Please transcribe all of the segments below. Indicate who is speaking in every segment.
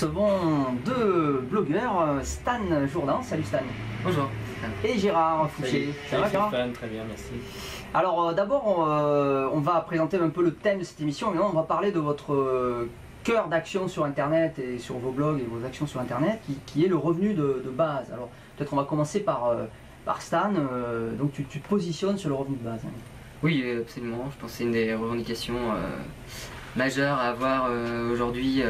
Speaker 1: Recevons deux blogueurs, Stan Jourdan, salut Stan.
Speaker 2: Bonjour.
Speaker 1: Et Gérard Fouché.
Speaker 2: Ça va Gérard? Très bien, merci.
Speaker 1: Alors d'abord on va présenter un peu le thème de cette émission, mais on va parler de votre cœur d'action sur internet et sur vos blogs et vos actions sur internet qui est le revenu de base. Alors peut-être on va commencer par Stan, donc tu te positionnes sur le revenu de base.
Speaker 2: Oui, absolument, je pense que c'est une des revendications majeures à avoir aujourd'hui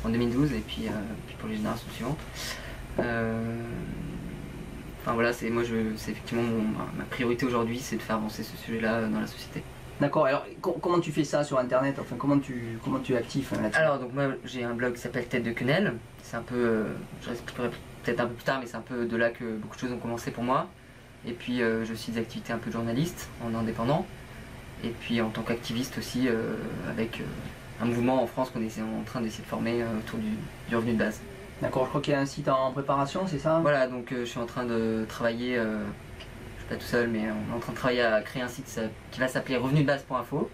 Speaker 2: en 2012 et puis pour les générations suivantes. Enfin voilà, c'est effectivement ma priorité aujourd'hui, c'est de faire avancer ce sujet-là dans la société.
Speaker 1: D'accord, alors comment tu fais ça sur internet, enfin comment tu es actif là-dessus?
Speaker 2: Alors donc moi j'ai un blog qui s'appelle Tête de Quenelle, c'est un peu, je expliquerai peut-être un peu plus tard, mais c'est un peu de là que beaucoup de choses ont commencé pour moi. Et puis j'ai aussi des activités un peu de journaliste en indépendant, et puis en tant qu'activiste aussi avec un mouvement en France qu'on est en train d'essayer de former autour du revenu de base.
Speaker 1: D'accord, je crois qu'il y a un site en préparation, c'est ça?
Speaker 2: Voilà, donc je suis en train de travailler, je suis pas tout seul, mais on est en train de travailler à créer un site qui va s'appeler revenudebase.info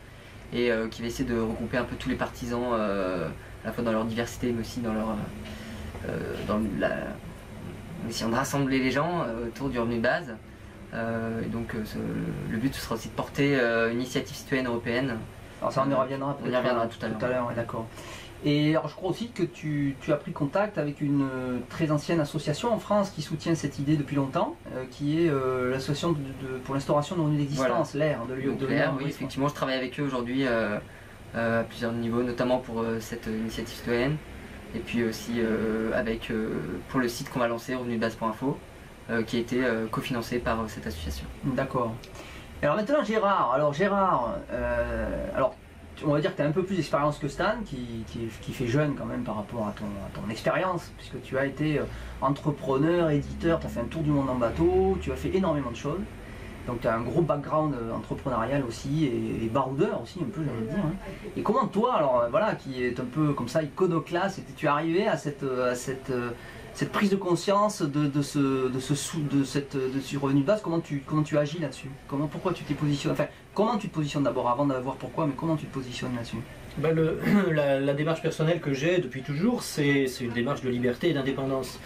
Speaker 2: et qui va essayer de regrouper un peu tous les partisans, à la fois dans leur diversité, mais aussi dans leur en essayant de rassembler les gens autour du revenu de base. Et donc le but ce sera aussi de porter une initiative citoyenne européenne.
Speaker 1: Alors ça on y reviendra peut-être.
Speaker 2: On y reviendra tout à l'heure.
Speaker 1: Ouais, d'accord. Et alors je crois aussi que tu as pris contact avec une très ancienne association en France qui soutient cette idée depuis longtemps, qui est l'association pour l'instauration de revenu d'existence,
Speaker 2: voilà.
Speaker 1: l'air de l'air.
Speaker 2: Oui, effectivement, je travaille avec eux aujourd'hui à plusieurs niveaux, notamment pour cette initiative citoyenne, et puis aussi pour le site qu'on va lancer, revenudebase.info, qui a été cofinancé par cette association.
Speaker 1: D'accord. Alors maintenant Gérard, on va dire que tu as un peu plus d'expérience que Stan, qui fait jeune quand même par rapport à ton expérience, puisque tu as été entrepreneur, éditeur, tu as fait un tour du monde en bateau, tu as fait énormément de choses. Donc tu as un gros background entrepreneurial aussi, et baroudeur aussi un peu, j'allais dire. Hein. Et comment toi, alors voilà, qui est un peu comme ça iconoclaste, tu es arrivé à cette prise de conscience de ce revenu de base? Comment tu agis là-dessus? Pourquoi tu t'es positionné? Enfin, comment tu te positionnes d'abord, avant de voir pourquoi, mais comment tu te positionnes là-dessus?
Speaker 3: Ben la démarche personnelle que j'ai depuis toujours, c'est une démarche de liberté et d'indépendance.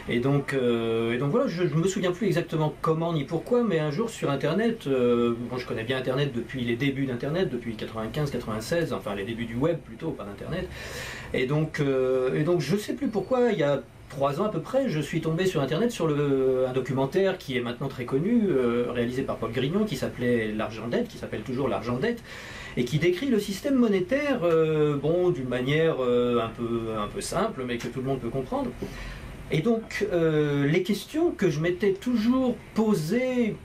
Speaker 3: Et donc voilà, je ne me souviens plus exactement comment ni pourquoi, mais un jour sur Internet, bon, je connais bien Internet depuis les débuts d'Internet, depuis 95-96, enfin les débuts du web plutôt, pas d'Internet. Et donc je ne sais plus pourquoi, il y a 3 ans à peu près, je suis tombé sur Internet sur un documentaire qui est maintenant très connu, réalisé par Paul Grignon, qui s'appelait L'Argent Dette, qui s'appelle toujours L'Argent Dette, et qui décrit le système monétaire bon, d'une manière un peu simple, mais que tout le monde peut comprendre. Et donc, les questions que je m'étais toujours posées,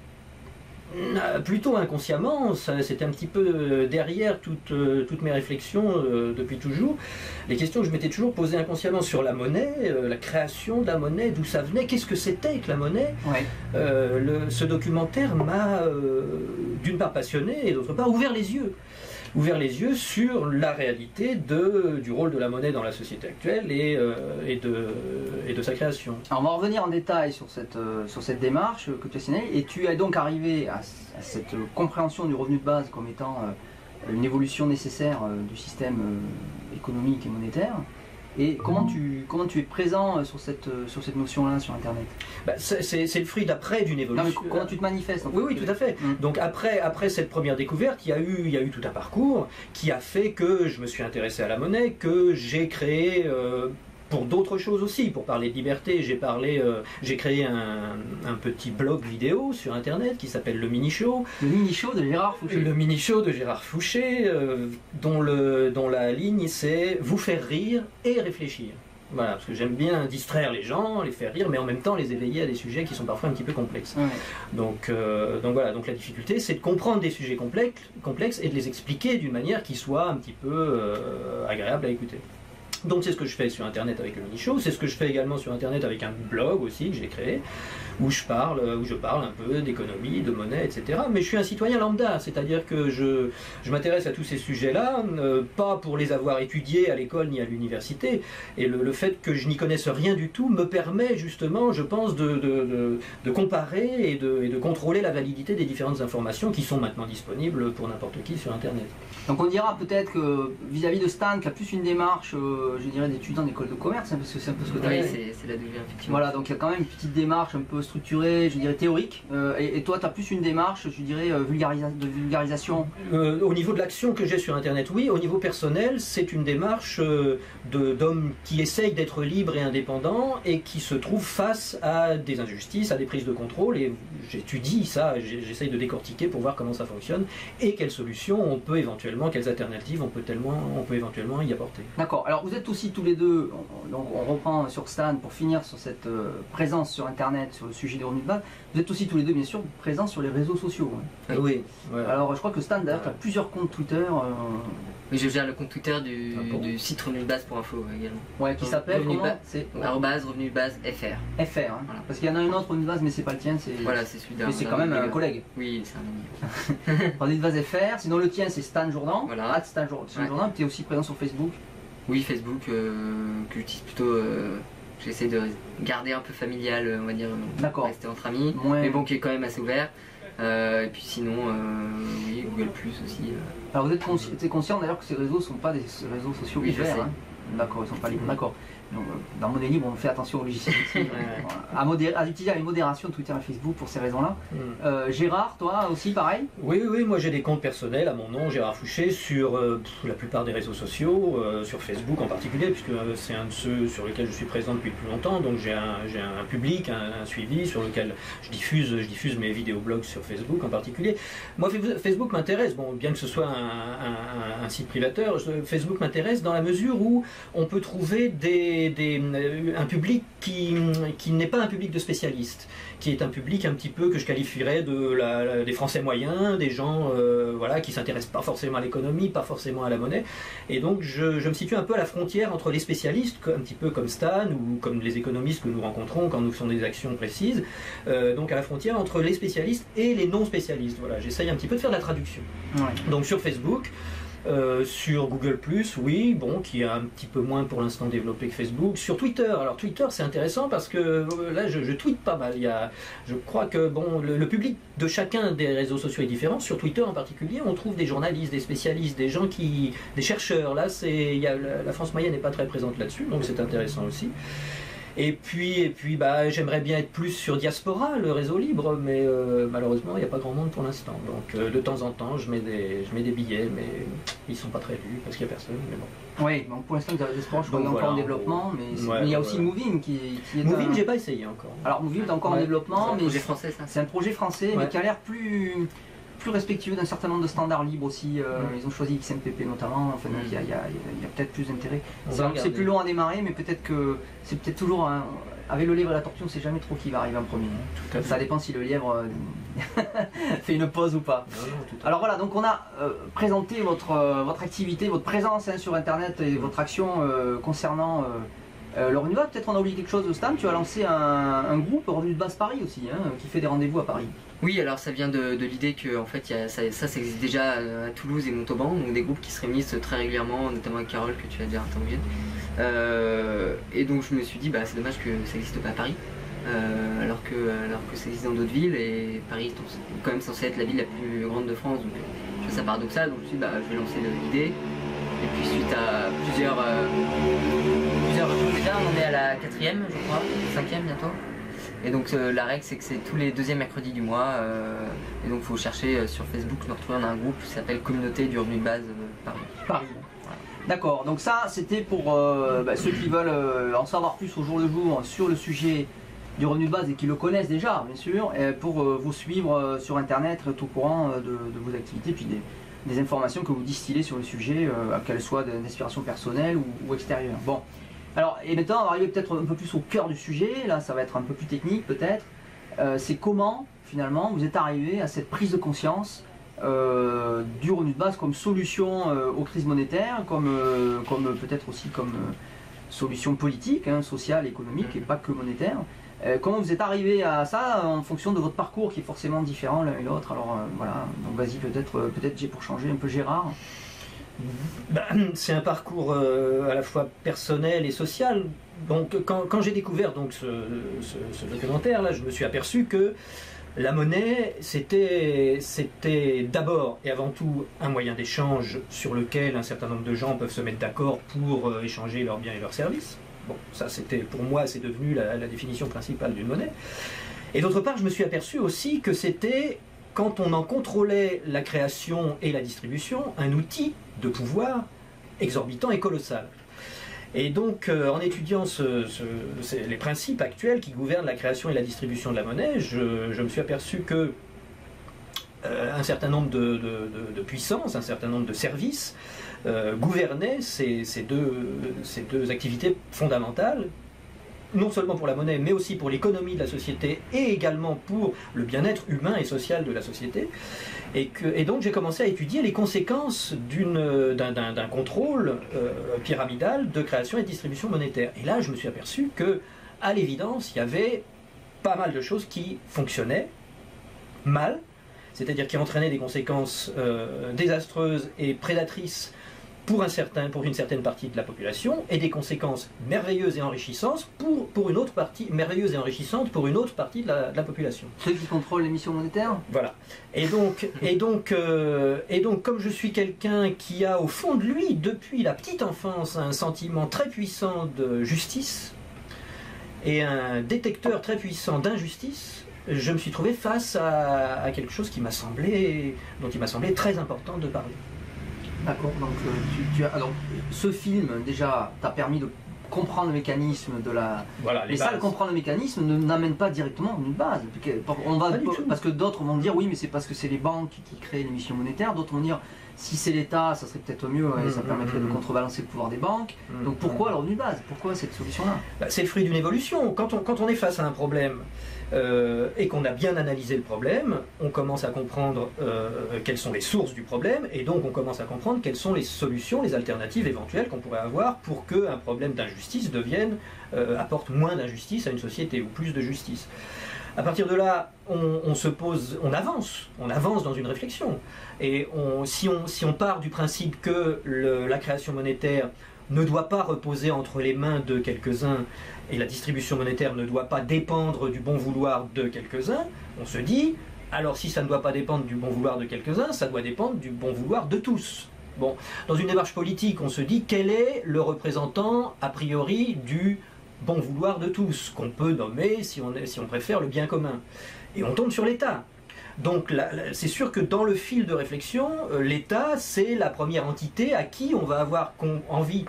Speaker 3: plutôt inconsciemment, c'était un petit peu derrière toutes mes réflexions depuis toujours. Les questions que je m'étais toujours posées inconsciemment sur la monnaie, la création de la monnaie, d'où ça venait, qu'est-ce que c'était que la monnaie.
Speaker 1: Ouais.
Speaker 3: Ce documentaire m'a d'une part passionné et d'autre part ouvert les yeux sur la réalité du rôle de la monnaie dans la société actuelle et de sa création.
Speaker 1: Alors on va revenir en détail sur cette démarche que tu as signalée, et tu es donc arrivé à cette compréhension du revenu de base comme étant une évolution nécessaire du système économique et monétaire. Et comment tu es présent sur cette notion-là sur Internet?
Speaker 3: Ben, c'est le fruit d'après d'une évolution.
Speaker 1: Non, mais comment tu te manifestes en fait?
Speaker 3: Oui, tout à fait. Donc après cette première découverte, il y a eu tout un parcours qui a fait que je me suis intéressé à la monnaie, que j'ai créé pour d'autres choses aussi, pour parler de liberté, j'ai créé un petit blog vidéo sur Internet qui s'appelle Le Mini Show.
Speaker 1: Le Mini Show de Gérard Fouché.
Speaker 3: Le Mini Show de Gérard Fouché, dont la ligne c'est vous faire rire et réfléchir. Voilà, parce que j'aime bien distraire les gens, les faire rire, mais en même temps les éveiller à des sujets qui sont parfois un petit peu complexes.
Speaker 1: Ouais.
Speaker 3: Donc voilà, donc la difficulté c'est de comprendre des sujets complexes et de les expliquer d'une manière qui soit un petit peu agréable à écouter. Donc c'est ce que je fais sur Internet avec le Mini Show, c'est ce que je fais également sur Internet avec un blog aussi que j'ai créé, où je parle un peu d'économie, de monnaie, etc. Mais je suis un citoyen lambda, c'est-à-dire que je m'intéresse à tous ces sujets-là, pas pour les avoir étudiés à l'école ni à l'université, et le fait que je n'y connaisse rien du tout me permet justement, je pense, de comparer et de contrôler la validité des différentes informations qui sont maintenant disponibles pour n'importe qui sur Internet.
Speaker 1: Donc on dira peut-être que vis-à-vis de Stan, qui a plus une démarche je dirais, d'étudiant d'école de commerce, hein, parce que c'est un peu ce que tu as
Speaker 2: Oui,
Speaker 1: fait.
Speaker 2: c'est là d'où je viens, effectivement.
Speaker 1: Voilà, donc il y a quand même une petite démarche un peu structurée, je dirais théorique. Et toi, tu as plus une démarche, je dirais, de vulgarisation.
Speaker 3: Au niveau de l'action que j'ai sur Internet, oui. Au niveau personnel, c'est une démarche d'hommes qui essayent d'être libres et indépendants et qui se trouvent face à des injustices, à des prises de contrôle. Et j'étudie ça, j'essaye de décortiquer pour voir comment ça fonctionne et quelles solutions on peut éventuellement, quelles alternatives on peut éventuellement y apporter.
Speaker 1: D'accord, alors vous êtes aussi tous les deux, donc on reprend sur Stan pour finir sur cette présence sur Internet, sur le sujet des revenus de base, vous êtes aussi tous les deux bien sûr présents sur les réseaux sociaux. Hein.
Speaker 3: Oui. Ouais.
Speaker 1: Alors je crois que Stan d'ailleurs tu as plusieurs comptes Twitter.
Speaker 2: Oui, je gère le compte Twitter du site revenusdebase.info également.
Speaker 1: Ouais, qui s'appelle
Speaker 2: Revenu
Speaker 1: comment
Speaker 2: Base.
Speaker 1: C'est
Speaker 2: @revenusdebase.fr.
Speaker 1: FR, hein.
Speaker 2: Voilà.
Speaker 1: Parce qu'il y en a un autre Revenu de base mais c'est pas le tien, c'est
Speaker 2: Voilà, c'est celui d'un.
Speaker 1: mais c'est quand même un collègue.
Speaker 2: Oui, c'est un ami.
Speaker 1: Revenu de base FR, sinon le tien c'est Stan Jourdan,
Speaker 2: Voilà.
Speaker 1: Stan Jourdan, tu es aussi présent sur Facebook.
Speaker 2: Oui, Facebook, que j'utilise plutôt. J'essaie de garder un peu familial, on va dire.
Speaker 1: D'accord.
Speaker 2: Rester entre amis.
Speaker 1: Ouais.
Speaker 2: Mais bon, qui est quand même assez ouvert. Et puis sinon, oui, Google Plus aussi.
Speaker 1: Alors vous êtes conscient d'ailleurs que ces réseaux ne sont pas des réseaux sociaux
Speaker 2: Oui, je
Speaker 1: ouverts.
Speaker 2: sais.
Speaker 1: Hein. D'accord, ils sont pas libres. D'accord. Donc, dans Monnaie Libre, on fait attention aux logiciels aussi.
Speaker 2: Ouais.
Speaker 1: À utiliser avec modération Twitter et Facebook pour ces raisons-là. Gérard, toi aussi pareil?
Speaker 3: Oui, moi j'ai des comptes personnels à mon nom, Gérard Fouché, sur la plupart des réseaux sociaux, sur Facebook en particulier, puisque c'est un de ceux sur lesquels je suis présent depuis plus longtemps, donc j'ai un public, un suivi sur lequel je diffuse mes vidéoblogs sur Facebook en particulier. Moi, Facebook m'intéresse, bon, bien que ce soit un site privateur, Facebook m'intéresse dans la mesure où on peut trouver un public qui n'est pas un public de spécialistes, qui est un public un petit peu que je qualifierais des Français moyens, des gens qui s'intéressent pas forcément à l'économie, pas forcément à la monnaie, et donc je me situe un peu à la frontière entre les spécialistes, un petit peu comme Stan ou comme les économistes que nous rencontrons quand nous faisons des actions précises, donc à la frontière entre les spécialistes et les non spécialistes. Voilà, j'essaye un petit peu de faire de la traduction.
Speaker 1: Ouais.
Speaker 3: Donc sur Facebook. Sur Google+, oui, bon, qui est un petit peu moins pour l'instant développé que Facebook. Sur Twitter, alors Twitter c'est intéressant parce que là je tweete pas mal. Je crois que bon, le public de chacun des réseaux sociaux est différent. Sur Twitter en particulier, on trouve des journalistes, des spécialistes, des gens des chercheurs. Là, la France moyenne n'est pas très présente là-dessus, donc c'est intéressant aussi. Et puis j'aimerais bien être plus sur Diaspora, le réseau libre, mais malheureusement il n'y a pas grand monde pour l'instant. Donc de temps en temps je mets des billets, mais ils ne sont pas très vus parce qu'il n'y a personne. Mais bon.
Speaker 1: Oui, donc pour l'instant Diaspora, je crois qu'il est encore en développement, mais il y a aussi Movin qui est
Speaker 3: Movin, j'ai pas essayé encore.
Speaker 1: Alors Movin est encore en développement, mais
Speaker 2: projet français, ça.
Speaker 1: C'est un projet français, mais qui a l'air plus respectueux d'un certain nombre de standards libres aussi. Ils ont choisi XMPP notamment, enfin, donc il y a peut-être plus d'intérêt. C'est plus long à démarrer, mais peut-être que c'est peut-être toujours avec le lièvre et la tortue, on ne sait jamais trop qui va arriver en premier. Ça dépend si le lièvre fait une pause ou pas. Alors voilà, donc on a présenté votre activité, votre présence sur Internet et votre action concernant le revenu de base. Peut-être on a oublié quelque chose, Stan, tu as lancé un groupe Revenu de base Paris aussi, qui fait des rendez-vous à Paris.
Speaker 2: Oui, alors ça vient de l'idée que en fait, ça existe déjà à Toulouse et Montauban, donc des groupes qui se réunissent très régulièrement, notamment avec Carole que tu as déjà interviewé. Et donc je me suis dit, c'est dommage que ça n'existe pas à Paris, alors que ça existe dans d'autres villes, et Paris est quand même censé être la ville la plus grande de France, donc je trouve ça paradoxal, donc je me suis dit, je vais lancer l'idée. Et puis suite à plusieurs déjà on en est à la 4e, je crois, 5e bientôt. Et donc la règle c'est que c'est tous les 2e mercredis du mois, et donc il faut chercher sur Facebook, me retrouver, on a un groupe qui s'appelle Communauté du revenu de base Paris.
Speaker 1: Voilà. D'accord, donc ça c'était pour ceux qui veulent en savoir plus au jour le jour sur le sujet du revenu de base et qui le connaissent déjà bien sûr, et pour vous suivre sur internet, être au courant de vos activités, puis des informations que vous distillez sur le sujet, qu'elles soient d'inspiration personnelle ou extérieure. Bon. Alors, et maintenant, on va arriver peut-être un peu plus au cœur du sujet, là ça va être un peu plus technique peut-être, c'est comment finalement vous êtes arrivé à cette prise de conscience du revenu de base comme solution aux crises monétaires, comme peut-être aussi comme solution politique, sociale, économique et pas que monétaire. Comment vous êtes arrivé à ça en fonction de votre parcours qui est forcément différent l'un et l'autre. Alors voilà, donc vas-y peut-être j'ai pour changer un peu Gérard.
Speaker 3: C'est un parcours à la fois personnel et social. Donc quand j'ai découvert donc ce documentaire là, je me suis aperçu que La monnaie, c'était d'abord et avant tout un moyen d'échange sur lequel un certain nombre de gens peuvent se mettre d'accord pour échanger leurs biens et leurs services. Bon, ça c'était, pour moi, c'est devenu la définition principale d'une monnaie. Et d'autre part, je me suis aperçu aussi que c'était, quand on en contrôlait la création et la distribution, un outil de pouvoir exorbitant et colossal. Et donc, en étudiant les principes actuels qui gouvernent la création et la distribution de la monnaie, je me suis aperçu que un certain nombre de puissances, un certain nombre de services gouvernaient ces deux activités fondamentales, non seulement pour la monnaie, mais aussi pour l'économie de la société et également pour le bien-être humain et social de la société. Et donc j'ai commencé à étudier les conséquences d'un contrôle pyramidal de création et de distribution monétaire. Et là, je me suis aperçu que, à l'évidence, il y avait pas mal de choses qui fonctionnaient mal, c'est-à-dire qui entraînaient des conséquences désastreuses et prédatrices pour une certaine partie de la population, et des conséquences merveilleuses et enrichissantes pour une autre partie de la population.
Speaker 1: Ceux qui contrôlent l'émission monétaire.
Speaker 3: Voilà. Et donc, comme je suis quelqu'un qui a au fond de lui, depuis la petite enfance, un sentiment très puissant de justice et un détecteur très puissant d'injustice, je me suis trouvé face à quelque chose dont il m'a semblé très important de parler.
Speaker 1: D'accord, donc alors, ce film déjà t'a permis de comprendre le mécanisme de la...
Speaker 3: Voilà,
Speaker 1: mais ça, comprendre le mécanisme n'amène pas directement une base. Parce que d'autres vont dire oui, mais c'est parce que c'est les banques qui créent l'émission monétaire. D'autres vont dire si c'est l'État, ça serait peut-être mieux et ça permettrait de contrebalancer le pouvoir des banques. Donc pourquoi alors une base? Pourquoi cette solution-là?
Speaker 3: C'est le fruit d'une évolution. Quand on est face à un problème et qu'on a bien analysé le problème, on commence à comprendre quelles sont les sources du problème, et donc on commence à comprendre quelles sont les solutions, les alternatives éventuelles qu'on pourrait avoir pour qu'un problème d'injustice apporte moins d'injustice à une société, ou plus de justice. À partir de là, on avance dans une réflexion. Et si on part du principe que la création monétaire ne doit pas reposer entre les mains de quelques-uns et la distribution monétaire ne doit pas dépendre du bon vouloir de quelques-uns, on se dit, alors si ça ne doit pas dépendre du bon vouloir de quelques-uns, ça doit dépendre du bon vouloir de tous. Bon, dans une démarche politique, on se dit quel est le représentant a priori du bon vouloir de tous, qu'on peut nommer, si on préfère, le bien commun. Et on tombe sur l'État. Donc c'est sûr que dans le fil de réflexion, l'État, c'est la première entité à qui on va avoir envie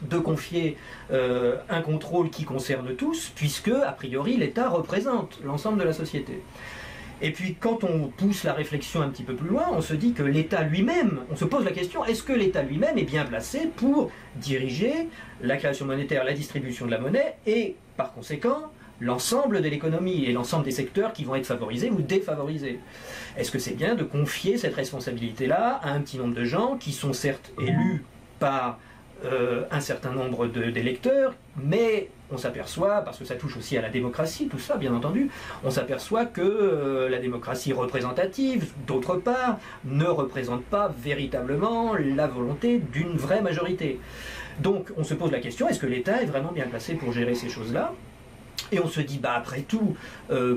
Speaker 3: de confier un contrôle qui concerne tous, puisque, a priori, l'État représente l'ensemble de la société. Et puis, quand on pousse la réflexion un petit peu plus loin, on se dit que l'État lui-même, on se pose la question, est-ce que l'État lui-même est bien placé pour diriger la création monétaire, la distribution de la monnaie, et, par conséquent, l'ensemble de l'économie et l'ensemble des secteurs qui vont être favorisés ou défavorisés? Est-ce que c'est bien de confier cette responsabilité-là à un petit nombre de gens qui sont certes élus par un certain nombre d'électeurs, mais on s'aperçoit, parce que ça touche aussi à la démocratie, tout ça bien entendu, on s'aperçoit que la démocratie représentative, d'autre part, ne représente pas véritablement la volonté d'une vraie majorité. Donc on se pose la question, est-ce que l'État est vraiment bien placé pour gérer ces choses-là? Et on se dit, après tout,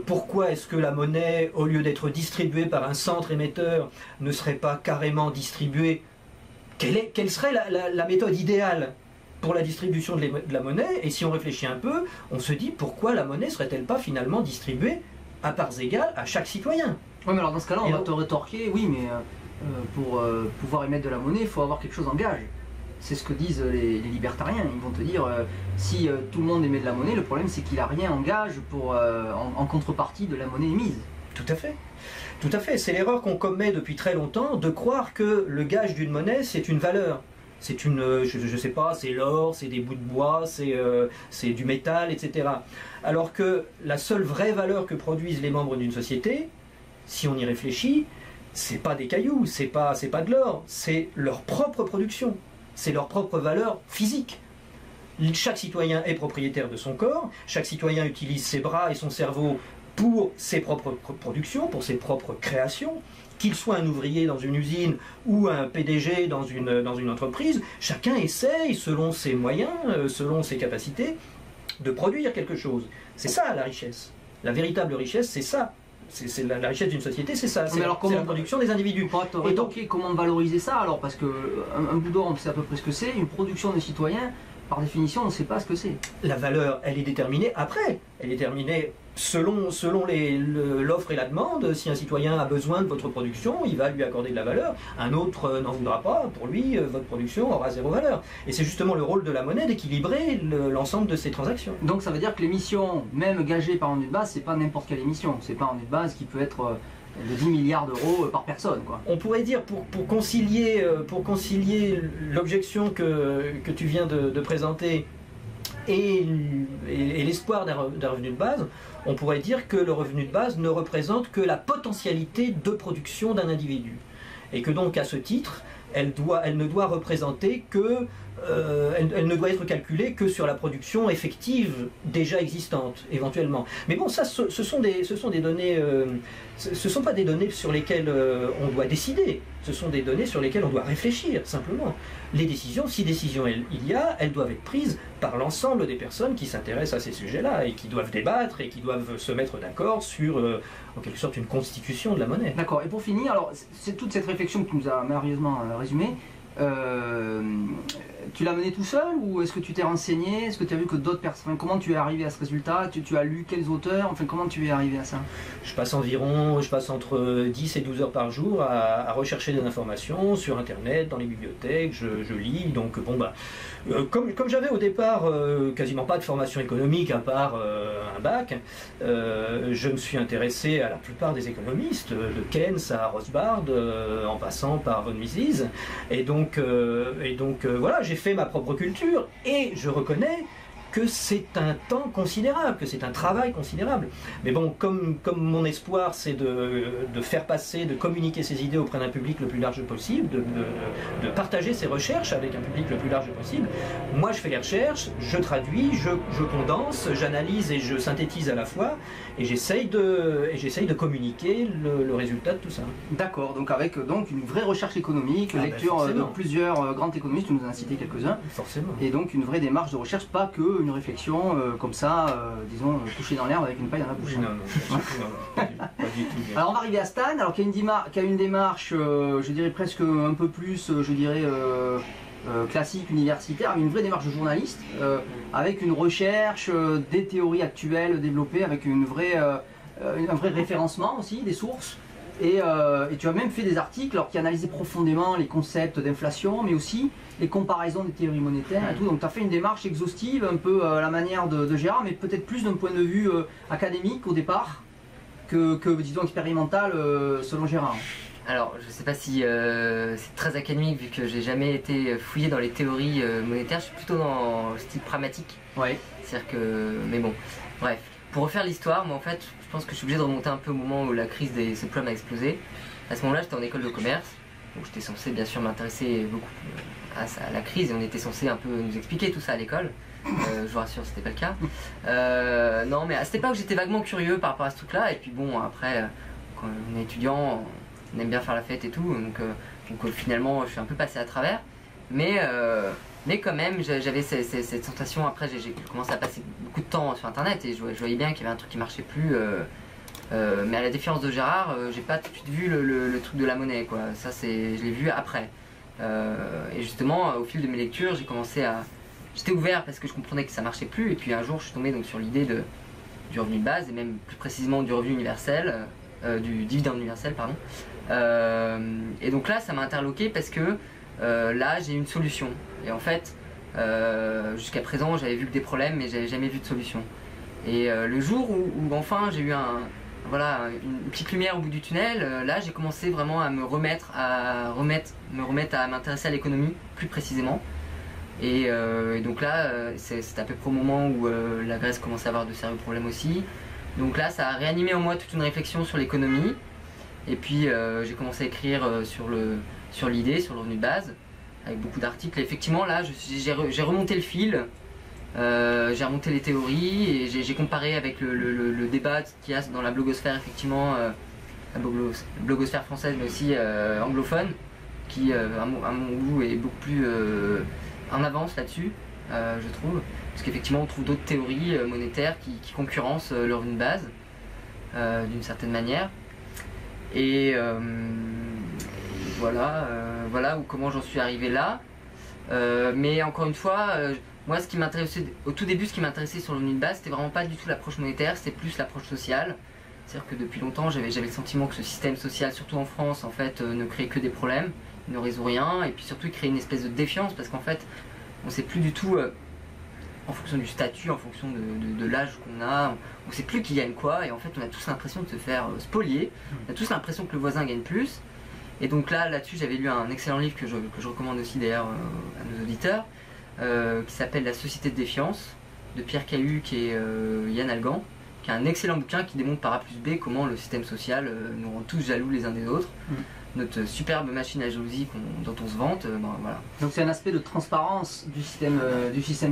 Speaker 3: pourquoi est-ce que la monnaie, au lieu d'être distribuée par un centre émetteur, ne serait pas carrément distribuée? Quelle serait la méthode idéale pour la distribution de la monnaie? Et si on réfléchit un peu, on se dit, pourquoi la monnaie serait-elle pas finalement distribuée à parts égales à chaque citoyen?
Speaker 1: Oui, mais alors dans ce cas-là, on va te rétorquer, oui, mais pour pouvoir émettre de la monnaie, il faut avoir quelque chose en gage. C'est ce que disent les libertariens. Ils vont te dire, si tout le monde émet de la monnaie, le problème c'est qu'il n'a rien en gage en contrepartie de la monnaie émise.
Speaker 3: Tout à fait. Tout à fait. C'est l'erreur qu'on commet depuis très longtemps de croire que le gage d'une monnaie, c'est une valeur. C'est je sais pas, c'est l'or, c'est des bouts de bois, c'est du métal, etc. Alors que la seule vraie valeur que produisent les membres d'une société, si on y réfléchit, c'est pas des cailloux, c'est pas de l'or, c'est leur propre production. C'est leur propre valeur physique. Chaque citoyen est propriétaire de son corps, chaque citoyen utilise ses bras et son cerveau pour ses propres productions, pour ses propres créations, qu'il soit un ouvrier dans une usine ou un PDG dans une entreprise, chacun essaye, selon ses moyens, selon ses capacités, de produire quelque chose. C'est ça la richesse. La véritable richesse, c'est ça. c'est la richesse d'une société, c'est ça, c'est
Speaker 1: alors
Speaker 3: la production des individus.
Speaker 1: Et donc, comment valoriser ça alors? Parce qu'un bout d'or, on sait à peu près ce que c'est, une production de citoyens, par définition, on ne sait pas ce que c'est.
Speaker 3: La valeur, elle est déterminée après. Elle est déterminée selon l'offre et la demande. Si un citoyen a besoin de votre production, il va lui accorder de la valeur. Un autre n'en voudra pas. Pour lui, votre production aura zéro valeur. Et c'est justement le rôle de la monnaie d'équilibrer l'ensemble de ces transactions.
Speaker 1: Donc ça veut dire que l'émission, même gagée par revenu de base, c'est pas n'importe quelle émission. C'est pas un revenu de base qui peut être de 10 milliards d'euros par personne, quoi.
Speaker 3: On pourrait dire, pour concilier l'objection que tu viens de présenter et l'espoir d'un revenu de base, on pourrait dire que le revenu de base ne représente que la potentialité de production d'un individu. Et que donc, à ce titre, elle ne doit représenter que elle ne doit être calculée que sur la production effective déjà existante, éventuellement. Mais bon, ça, ce sont des données, ce sont pas des données sur lesquelles on doit décider, ce sont des données sur lesquelles on doit réfléchir, simplement. Les décisions, si décision il y a, elles doivent être prises par l'ensemble des personnes qui s'intéressent à ces sujets-là, et qui doivent débattre, et qui doivent se mettre d'accord sur, en quelque sorte, une constitution de la monnaie.
Speaker 1: D'accord, et pour finir, alors, c'est toute cette réflexion que tu nous as merveilleusement résumée. Tu l'as mené tout seul ou est-ce que tu t'es renseigné? Est-ce que tu as vu que d'autres personnes... Comment tu es arrivé à ce résultat? Tu as lu quels auteurs? Enfin, comment tu es arrivé à ça?
Speaker 3: Je passe entre 10 et 12 heures par jour à rechercher des informations sur Internet, dans les bibliothèques, je lis. Donc, bon, bah, comme j'avais au départ quasiment pas de formation économique à part un bac, je me suis intéressé à la plupart des économistes, de Keynes à Rothbard, en passant par von Mises. Et donc voilà, j'ai fait ma propre culture et je reconnais que c'est un temps considérable, que c'est un travail considérable. Mais bon, comme mon espoir, c'est de faire passer, de communiquer ces idées auprès d'un public le plus large possible, de partager ces recherches avec un public le plus large possible, moi je fais les recherches, je traduis, je condense, j'analyse et je synthétise à la fois, et j'essaye de communiquer le résultat de tout ça.
Speaker 1: D'accord, donc avec une vraie recherche économique, lecture de plusieurs grands économistes, tu nous en as cité quelques-uns.
Speaker 3: Forcément.
Speaker 1: Et donc une vraie démarche de recherche, pas que une réflexion comme ça, disons, couchée dans l'herbe avec une paille dans la bouche.
Speaker 3: Oui, non, pas du tout.
Speaker 1: Alors on va arriver à Stan, alors qui a une démarche, je dirais presque un peu plus, classique, universitaire, une vraie démarche de journaliste, avec une recherche, des théories actuelles développées, avec un vrai référencement aussi, des sources. Et tu as même fait des articles qui analysaient profondément les concepts d'inflation, mais aussi les comparaisons des théories monétaires et tout. Donc tu as fait une démarche exhaustive, un peu à la manière de Gérard, mais peut-être plus d'un point de vue académique au départ que disons expérimental selon Gérard.
Speaker 2: Alors, je ne sais pas si c'est très académique vu que j'ai jamais été fouillé dans les théories monétaires. Je suis plutôt dans le style pragmatique.
Speaker 1: Ouais.
Speaker 2: C'est-à-dire que, mais bon, bref. Pour refaire l'histoire, moi en fait, je pense que je suis obligé de remonter un peu au moment où la crise des subprimes a explosé. À ce moment-là, j'étais en école de commerce, donc j'étais censé bien sûr m'intéresser beaucoup à la crise et on était censé un peu nous expliquer tout ça à l'école. Je vous rassure, c'était pas le cas. Non, mais à cette époque, j'étais vaguement curieux par rapport à ce truc-là. Et puis bon, après, quand on est étudiant, on aime bien faire la fête et tout, donc finalement, je suis un peu passé à travers. Mais quand même, j'avais cette sensation. Après, j'ai commencé à passer beaucoup de temps sur Internet et je voyais bien qu'il y avait un truc qui marchait plus. Mais à la différence de Gérard, j'ai pas tout de suite vu le truc de la monnaie, quoi. Ça, je l'ai vu après. Et justement, au fil de mes lectures, j'étais ouvert parce que je comprenais que ça marchait plus. Et puis un jour, je suis tombé donc sur l'idée du revenu de base et même plus précisément du revenu universel, du dividende universel, pardon. Et donc là, ça m'a interloqué parce que là, j'ai une solution. Et en fait, jusqu'à présent, j'avais vu que des problèmes, mais j'avais jamais vu de solution. Et le jour où enfin j'ai eu une petite lumière au bout du tunnel, là, j'ai commencé vraiment à me remettre à m'intéresser à l'économie plus précisément. Et donc là, c'est à peu près au moment où la Grèce commençait à avoir de sérieux problèmes aussi. Donc là, ça a réanimé en moi toute une réflexion sur l'économie. Et puis j'ai commencé à écrire sur l'idée, sur le revenu de base, avec beaucoup d'articles. Et effectivement, là, j'ai remonté le fil, j'ai remonté les théories et j'ai comparé avec le débat qu'il y a dans la blogosphère, effectivement, la blogosphère française, mais aussi anglophone, qui, à mon goût, est beaucoup plus en avance là-dessus, je trouve. Parce qu'effectivement, on trouve d'autres théories monétaires qui concurrencent le revenu de base. d'une certaine manière. Et voilà, voilà comment j'en suis arrivé là. Mais encore une fois, moi ce qui m'intéressait au tout début, ce qui m'intéressait sur le revenu de base, c'était vraiment pas du tout l'approche monétaire, c'était plus l'approche sociale. C'est-à-dire que depuis longtemps, j'avais le sentiment que ce système social, surtout en France, en fait, ne crée que des problèmes, il ne résout rien, et puis surtout il crée une espèce de défiance, parce qu'en fait, on ne sait plus du tout, en fonction du statut, en fonction de l'âge qu'on a, on ne sait plus qui gagne quoi, et en fait, on a tous l'impression de se faire spolier, on a tous l'impression que le voisin gagne plus. Et donc là-dessus, j'avais lu un excellent livre que je recommande aussi d'ailleurs à nos auditeurs, qui s'appelle La Société de défiance, de Pierre Cahuc et Yann Algan, qui est un excellent bouquin qui démontre par A plus B comment le système social nous rend tous jaloux les uns des autres. Notre superbe machine à jalousie dont on se vante, voilà.
Speaker 1: Donc c'est un aspect de transparence du système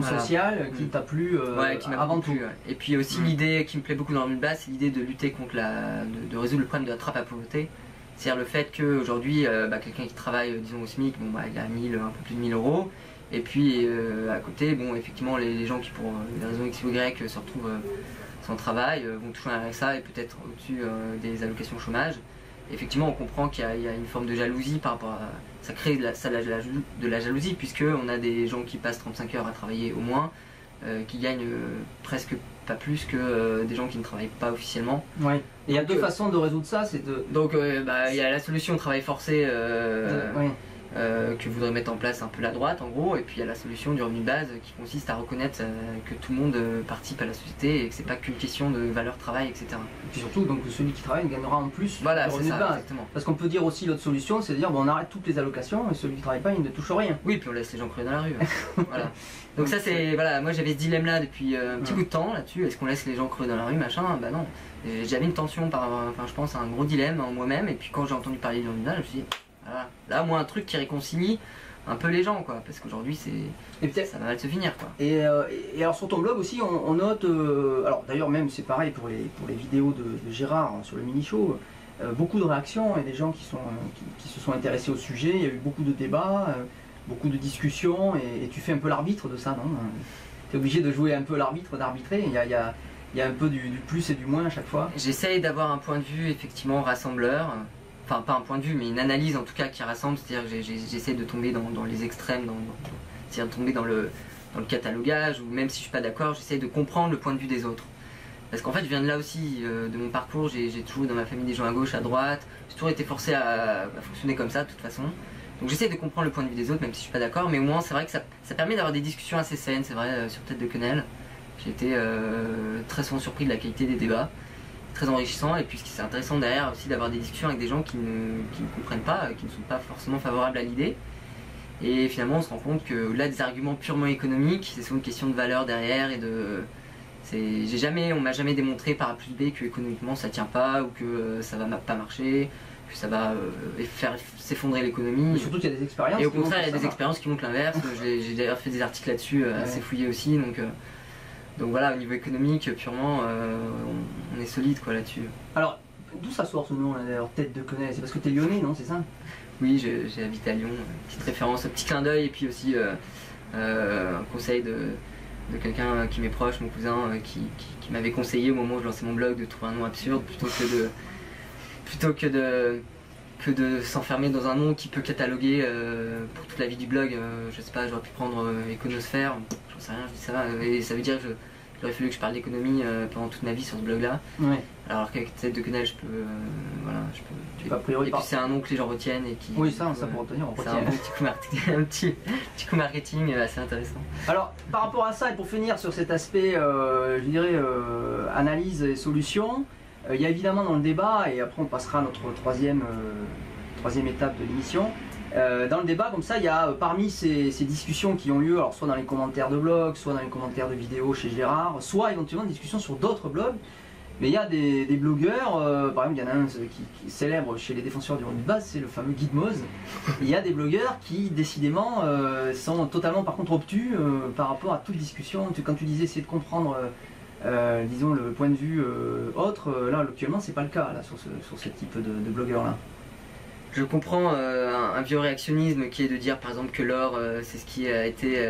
Speaker 2: Voilà.
Speaker 1: social qui t'a plu
Speaker 2: Qui m'a
Speaker 1: avant
Speaker 2: beaucoup
Speaker 1: tout.
Speaker 2: plu, ouais. Et puis aussi l'idée qui me plaît beaucoup dans le revenu de base, c'est l'idée de lutter contre de résoudre le problème de la trappe à pauvreté. C'est-à-dire le fait qu'aujourd'hui, quelqu'un qui travaille, disons au SMIC, il a un peu plus de 1000 euros. Et puis à côté, effectivement, les gens qui pour des raisons X ou Y se retrouvent sans travail vont toucher un RSA et peut-être au-dessus des allocations chômage. Et effectivement, on comprend qu'il y a une forme de jalousie par rapport à... Ça crée de la jalousie, puisqu'on a des gens qui passent 35 heures à travailler au moins, qui gagnent presque pas plus que des gens qui ne travaillent pas officiellement.
Speaker 1: Ouais. Et il y a deux façons de résoudre ça, c'est de...
Speaker 2: Donc il y a la solution travail forcé
Speaker 1: Oui.
Speaker 2: que voudrait mettre en place un peu la droite en gros, et puis il y a la solution du revenu de base qui consiste à reconnaître que tout le monde participe à la société et que c'est pas qu'une question de valeur travail, etc.
Speaker 1: Et puis surtout, donc, celui qui travaille gagnera en plus
Speaker 2: Voilà,
Speaker 1: le
Speaker 2: c'est
Speaker 1: revenu
Speaker 2: ça,
Speaker 1: de base.
Speaker 2: exactement.
Speaker 1: Parce qu'on peut dire aussi l'autre solution, c'est de dire on arrête toutes les allocations et celui qui ne travaille pas, il ne touche rien.
Speaker 2: Oui, puis on laisse les gens crever dans la rue. Voilà. Donc ça c'est, voilà, moi j'avais ce dilemme là depuis un petit bout de temps là-dessus, est-ce qu'on laisse les gens crever dans la rue, machin, bah non. J'avais une tension je pense un gros dilemme en moi-même, et puis quand j'ai entendu parler du revenu de base, je me suis dit, voilà, là moi un truc qui réconcilie un peu les gens, quoi, parce qu'aujourd'hui ça va mal se finir, quoi.
Speaker 1: Et alors sur ton blog aussi, on note, alors d'ailleurs même c'est pareil pour les vidéos de Gérard sur le mini-show, beaucoup de réactions et des gens qui se sont intéressés au sujet, il y a eu beaucoup de débats, beaucoup de discussions, et tu fais un peu l'arbitre de ça, non? Tu es obligé de jouer un peu l'arbitre, d'arbitrer, il y a un peu du plus et du moins à chaque fois.
Speaker 2: J'essaye d'avoir un point de vue effectivement rassembleur. Enfin, pas un point de vue, mais une analyse en tout cas qui rassemble, c'est-à-dire que j'essaie de tomber dans les extrêmes, c'est-à-dire de tomber dans le catalogage, ou même si je suis pas d'accord, j'essaie de comprendre le point de vue des autres. Parce qu'en fait, je viens de là aussi, de mon parcours, j'ai toujours eu dans ma famille des gens à gauche, à droite, j'ai toujours été forcé à fonctionner comme ça de toute façon. Donc j'essaie de comprendre le point de vue des autres, même si je suis pas d'accord, mais au moins c'est vrai que ça permet d'avoir des discussions assez saines, c'est vrai, sur Tête de Quenelle. J'ai été très souvent surpris de la qualité des débats. Très enrichissant, et puis ce qui est intéressant derrière aussi d'avoir des discussions avec des gens qui ne comprennent pas, qui ne sont pas forcément favorables à l'idée, et finalement on se rend compte que au-delà des arguments purement économiques, c'est souvent une question de valeur derrière, et on m'a jamais démontré par A plus B que économiquement ça tient pas, ou que ça va pas marcher, que ça va faire s'effondrer l'économie.
Speaker 1: Mais surtout qu'il y a des expériences.
Speaker 2: Et au contraire, il y a des expériences qui montrent l'inverse. J'ai d'ailleurs fait des articles là-dessus assez fouillés aussi, donc voilà, au niveau économique, purement, on est solide quoi là-dessus.
Speaker 1: Alors, d'où ça sort ce nom d'ailleurs, Tête de Quenelle? C'est parce que t'es lyonnais, non? C'est ça?
Speaker 2: Oui, j'ai habité à Lyon, petite référence, un petit clin d'œil, et puis aussi un conseil de quelqu'un qui m'est proche, mon cousin, qui m'avait conseillé au moment où je lançais mon blog de trouver un nom absurde plutôt que de s'enfermer dans un nom qui peut cataloguer pour toute la vie du blog. Je sais pas, j'aurais pu prendre Iconosphère, j'en sais rien, je dis ça va, et ça veut dire que j'aurais fallu que je parle d'économie pendant toute ma vie sur ce blog là.
Speaker 1: Ouais.
Speaker 2: Alors qu'avec Tête de Quenelle je peux
Speaker 1: A priori,
Speaker 2: et puis c'est un nom que les gens retiennent et qui...
Speaker 1: Oui, ça pour retenir, on
Speaker 2: c'est
Speaker 1: retient.
Speaker 2: un bon petit coup marketing assez intéressant.
Speaker 1: Alors, par rapport à ça, et pour finir sur cet aspect, je dirais, analyse et solution, il y a évidemment dans le débat, et après on passera à notre troisième étape de l'émission, dans le débat comme ça, il y a parmi ces discussions qui ont lieu, alors soit dans les commentaires de blogs, soit dans les commentaires de vidéos chez Gérard, soit éventuellement des discussions sur d'autres blogs, mais il y a des blogueurs, par exemple il y en a un qui est célèbre chez les défenseurs du revenu de base, c'est le fameux Guy de Moz. Il y a des blogueurs qui décidément sont totalement par contre obtus par rapport à toute discussion. Quand tu disais essayer de comprendre disons le point de vue autre, là actuellement c'est pas le cas là, sur ce type de blogueurs là.
Speaker 2: Je comprends un vieux réactionnisme qui est de dire par exemple que l'or c'est ce qui a été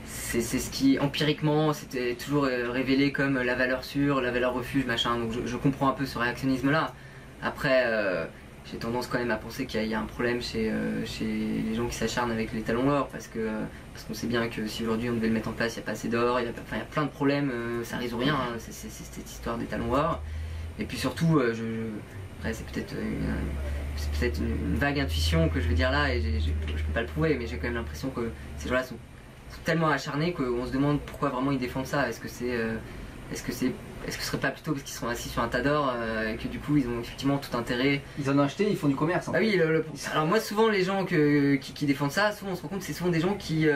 Speaker 2: c'est ce qui empiriquement c'était toujours révélé comme la valeur sûre, la valeur refuge, machin. Donc je comprends un peu ce réactionnisme-là. Après, j'ai tendance quand même à penser qu'il y a un problème chez les gens qui s'acharnent avec les talons or, parce qu'on sait bien que si aujourd'hui on devait le mettre en place, il n'y a pas assez d'or, il y a plein de problèmes, ça résout rien, hein, c'est cette histoire des talons or. Et puis surtout, après c'est peut-être une vague intuition que je vais dire là, et je peux pas le prouver, mais j'ai quand même l'impression que ces gens-là sont tellement acharnés qu'on se demande pourquoi vraiment ils défendent ça. Est-ce que ce serait pas plutôt parce qu'ils sont assis sur un tas d'or et que du coup ils ont effectivement tout intérêt.
Speaker 1: Ils en ont acheté, ils font du commerce.
Speaker 2: Ah oui, alors moi souvent les gens qui défendent ça, souvent on se rend compte que c'est souvent des gens qui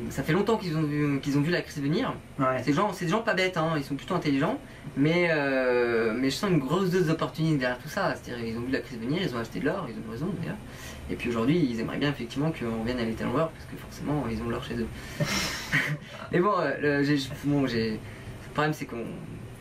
Speaker 2: ça fait longtemps qu'ils ont vu la crise venir.
Speaker 1: Ouais.
Speaker 2: C'est des gens pas bêtes, hein, ils sont plutôt intelligents, mais je sens une grosse dose d'opportunisme derrière tout ça. C'est-à-dire ils ont vu la crise venir, ils ont acheté de l'or, ils ont raison d'ailleurs. Et puis aujourd'hui ils aimeraient bien effectivement qu'on revienne à l'étalon or parce que forcément ils ont de l'or chez eux. Mais bon, le problème c'est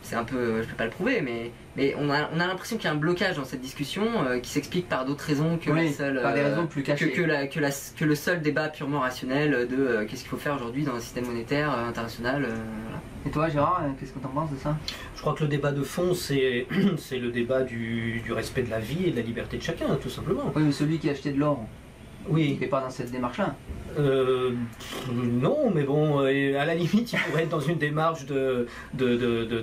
Speaker 2: c'est un peu, je peux pas le prouver, mais on a l'impression qu'il y a un blocage dans cette discussion qui s'explique par d'autres raisons que
Speaker 1: oui,
Speaker 2: la seule,
Speaker 1: par des raisons plus cachées.
Speaker 2: Que le seul débat purement rationnel de qu'est-ce qu'il faut faire aujourd'hui dans un système monétaire international. Voilà.
Speaker 1: Et toi Gérard, qu'est-ce que t'en penses de ça?
Speaker 3: Je crois que le débat de fond, c'est le débat du respect de la vie et de la liberté de chacun, tout simplement.
Speaker 1: Oui, mais celui qui a acheté de l'or,
Speaker 3: Oui.
Speaker 1: il n'est pas dans cette démarche-là.
Speaker 3: Non, mais bon, à la limite, il pourrait être dans une démarche de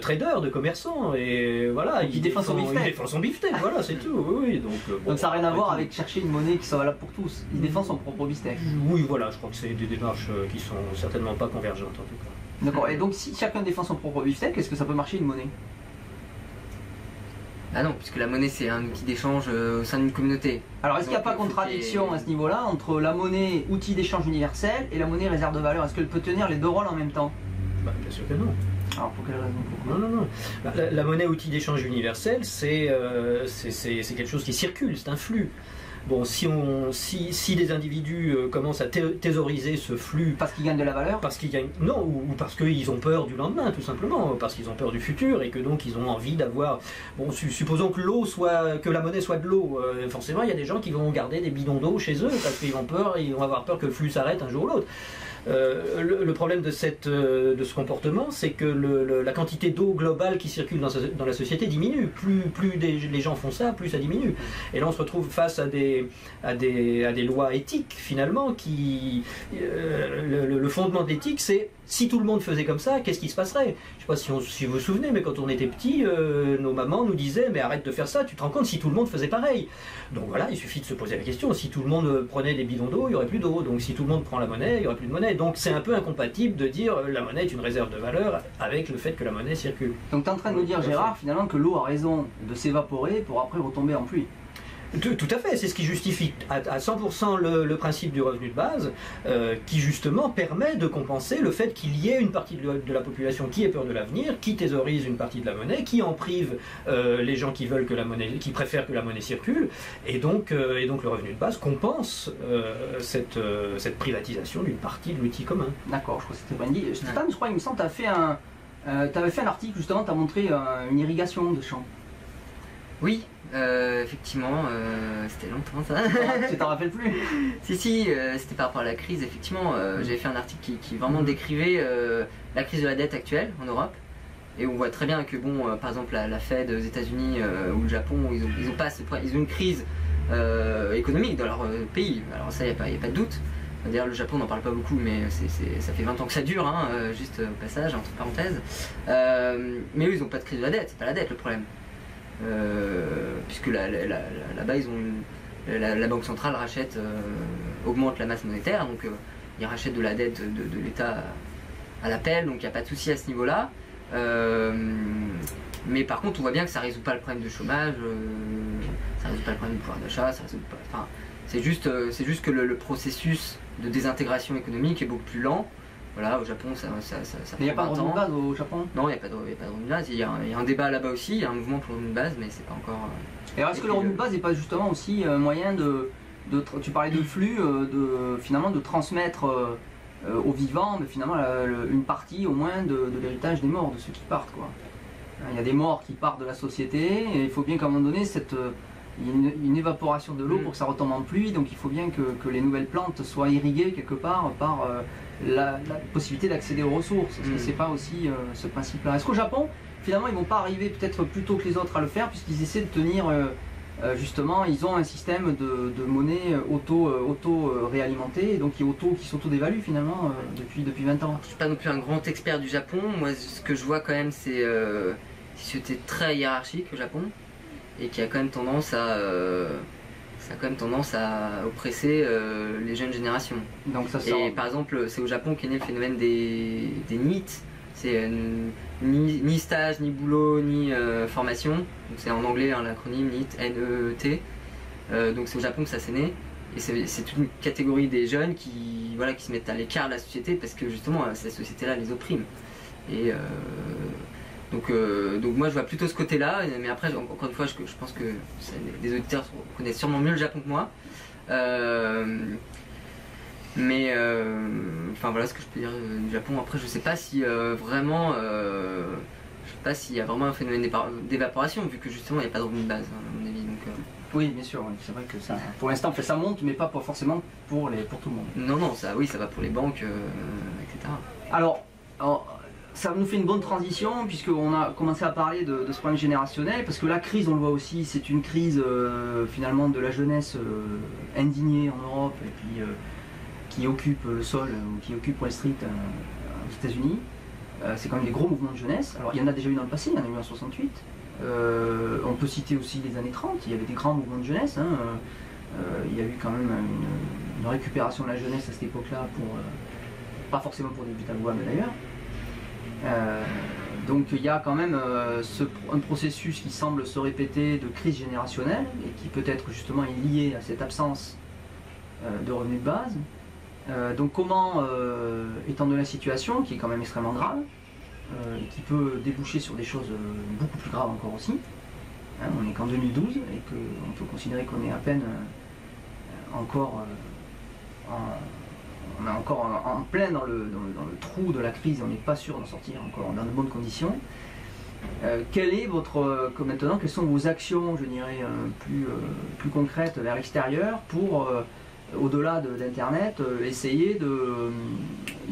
Speaker 3: trader, de commerçant, et voilà.
Speaker 1: Il défend son beefsteak.
Speaker 3: Il défend son beefsteak, voilà, c'est tout. Oui,
Speaker 1: donc ça n'a rien à voir avec chercher une monnaie qui soit valable pour tous. Il défend son propre beefsteak.
Speaker 3: Oui, voilà, je crois que c'est des démarches qui sont certainement pas convergentes en tout cas.
Speaker 1: D'accord, et donc si chacun défend son propre beefsteak, est-ce que ça peut marcher une monnaie?
Speaker 2: Ah non, puisque la monnaie c'est un outil d'échange au sein d'une communauté.
Speaker 1: Alors est-ce qu'il n'y a pas contradiction à ce niveau-là entre la monnaie outil d'échange universel et la monnaie réserve de valeur? Est-ce qu'elle peut tenir les deux rôles en même temps?
Speaker 3: Bien sûr que non.
Speaker 1: Alors pour quelle raison?
Speaker 3: Non. La monnaie outil d'échange universel, c'est quelque chose qui circule, c'est un flux. Bon, si des individus commencent à thésauriser ce flux...
Speaker 1: Parce qu'ils gagnent de la valeur?
Speaker 3: Parce qu'ils gagnent... Non, ou parce qu'ils ont peur du lendemain, tout simplement. Parce qu'ils ont peur du futur et que donc ils ont envie d'avoir... Bon, supposons que la monnaie soit de l'eau. Forcément, il y a des gens qui vont garder des bidons d'eau chez eux parce qu'ils ont peur et ils vont avoir peur que le flux s'arrête un jour ou l'autre. Le problème de ce comportement, c'est que la quantité d'eau globale qui circule dans la société diminue. Plus les gens font ça, plus ça diminue. Et là, on se retrouve face à des lois éthiques, finalement, qui... le fondement de l'éthique, c'est si tout le monde faisait comme ça, qu'est-ce qui se passerait? Je ne sais pas si vous vous souvenez, mais quand on était petit, nos mamans nous disaient « mais arrête de faire ça, tu te rends compte si tout le monde faisait pareil ?» Donc voilà, il suffit de se poser la question, si tout le monde prenait des bidons d'eau, il n'y aurait plus d'eau, donc si tout le monde prend la monnaie, il n'y aurait plus de monnaie. Donc c'est un peu incompatible de dire la monnaie est une réserve de valeur avec le fait que la monnaie circule.
Speaker 1: Donc tu es en train de nous dire, Gérard, finalement que l'eau a raison de s'évaporer pour après retomber en pluie?
Speaker 3: Tout à fait, c'est ce qui justifie à 100% le principe du revenu de base, qui justement permet de compenser le fait qu'il y ait une partie de la population qui ait peur de l'avenir, qui thésaurise une partie de la monnaie, qui en prive les gens qui qui préfèrent que la monnaie circule, et donc le revenu de base compense cette privatisation d'une partie de l'outil commun.
Speaker 1: D'accord, je crois que c'était bien dit. Stéphane, je crois, il me semble, tu avais fait un article justement, tu as montré une irrigation de champs.
Speaker 2: Oui, effectivement, c'était longtemps ça.
Speaker 1: Tu t'en rappelles plus?
Speaker 2: Si, c'était par rapport à la crise, effectivement. J'avais fait un article qui vraiment décrivait la crise de la dette actuelle en Europe. Et on voit très bien que, bon, par exemple, la Fed aux États-Unis ou le Japon, ils ont une crise économique dans leur pays. Alors, ça, il n'y a pas de doute. D'ailleurs, le Japon n'en parle pas beaucoup, mais ça fait 20 ans que ça dure, hein, juste au passage, entre parenthèses. Mais eux, ils n'ont pas de crise de la dette, c'est pas la dette le problème. Puisque là-bas ils ont la banque centrale augmente la masse monétaire, donc ils rachètent de la dette de l'État à l'appel, donc il n'y a pas de souci à ce niveau-là. Mais par contre on voit bien que ça ne résout pas le problème de chômage, ça ne résout pas le problème du pouvoir d'achat, c'est juste que le processus de désintégration économique est beaucoup plus lent. Voilà, au Japon, ça
Speaker 1: il n'y a pas de revenu de base au Japon?
Speaker 2: Non, il n'y a pas de revenu de base. Il y a un débat là-bas aussi, il y a un mouvement pour le revenu de base, mais c'est pas encore...
Speaker 1: Et alors, est-ce que le revenu de base n'est pas justement aussi un moyen tu parlais de flux, finalement de transmettre aux vivants, mais finalement une partie au moins de l'héritage des morts, de ceux qui partent, quoi. Il y a des morts qui partent de la société, et il faut bien qu'à un moment donné, il y ait une évaporation de l'eau pour que ça retombe en pluie, donc il faut bien que les nouvelles plantes soient irriguées quelque part par la possibilité d'accéder aux ressources. Est-ce que c'est pas aussi ce principe-là? Est-ce qu'au Japon, finalement, ils vont pas arriver peut-être plus tôt que les autres à le faire, puisqu'ils essaient de tenir, justement, ils ont un système de monnaie auto-réalimentée, donc qui s'auto-dévalue finalement depuis 20 ans.
Speaker 2: Je suis pas non plus un grand expert du Japon. Moi, ce que je vois quand même, c'est une société très hiérarchique au Japon, et qui a quand même tendance à oppresser les jeunes générations.
Speaker 1: Donc ça
Speaker 2: et par exemple, c'est au Japon qu'est né le phénomène des NEET. C'est ni stage, ni boulot, ni formation. Donc c'est en anglais l'acronyme NEET, N-E-E-T. Donc c'est au Japon que ça s'est né. Et c'est toute une catégorie des jeunes qui se mettent à l'écart de la société parce que justement cette société-là les opprime. Et donc moi je vois plutôt ce côté-là, mais après encore une fois je pense que des auditeurs connaissent sûrement mieux le Japon que moi. Mais enfin voilà ce que je peux dire du Japon. Après je sais pas si vraiment je sais pas s'il y a vraiment un phénomène d'évaporation vu que justement il n'y a pas de revenu de base à mon avis. Donc,
Speaker 1: oui bien sûr, c'est vrai que ça pour l'instant ça monte mais pas forcément pour tout le monde.
Speaker 2: Non ça va pour les banques etc.
Speaker 1: Alors ça nous fait une bonne transition puisqu'on a commencé à parler de ce problème générationnel, parce que la crise, on le voit aussi, c'est une crise finalement de la jeunesse indignée en Europe et puis qui occupe le sol, qui occupe Wall Street aux États-Unis. C'est quand même des gros mouvements de jeunesse. Alors il y en a déjà eu dans le passé, il y en a eu en 68. On peut citer aussi les années 30, il y avait des grands mouvements de jeunesse. Il y a eu quand même une récupération de la jeunesse à cette époque-là, pas forcément pour des buts à loi, mais d'ailleurs. Donc il y a quand même un processus qui semble se répéter de crise générationnelle et qui peut-être justement est lié à cette absence de revenus de base. Donc comment, étant donné la situation qui est quand même extrêmement grave et qui peut déboucher sur des choses beaucoup plus graves encore aussi, on n'est qu'en 2012 et qu'on peut considérer qu'on est à peine encore on est encore en plein dans le trou de la crise, on n'est pas sûr d'en sortir encore dans de bonnes conditions. Quelle est maintenant, quelles sont vos actions, je dirais, plus concrètes vers l'extérieur pour, au-delà d'Internet, essayer de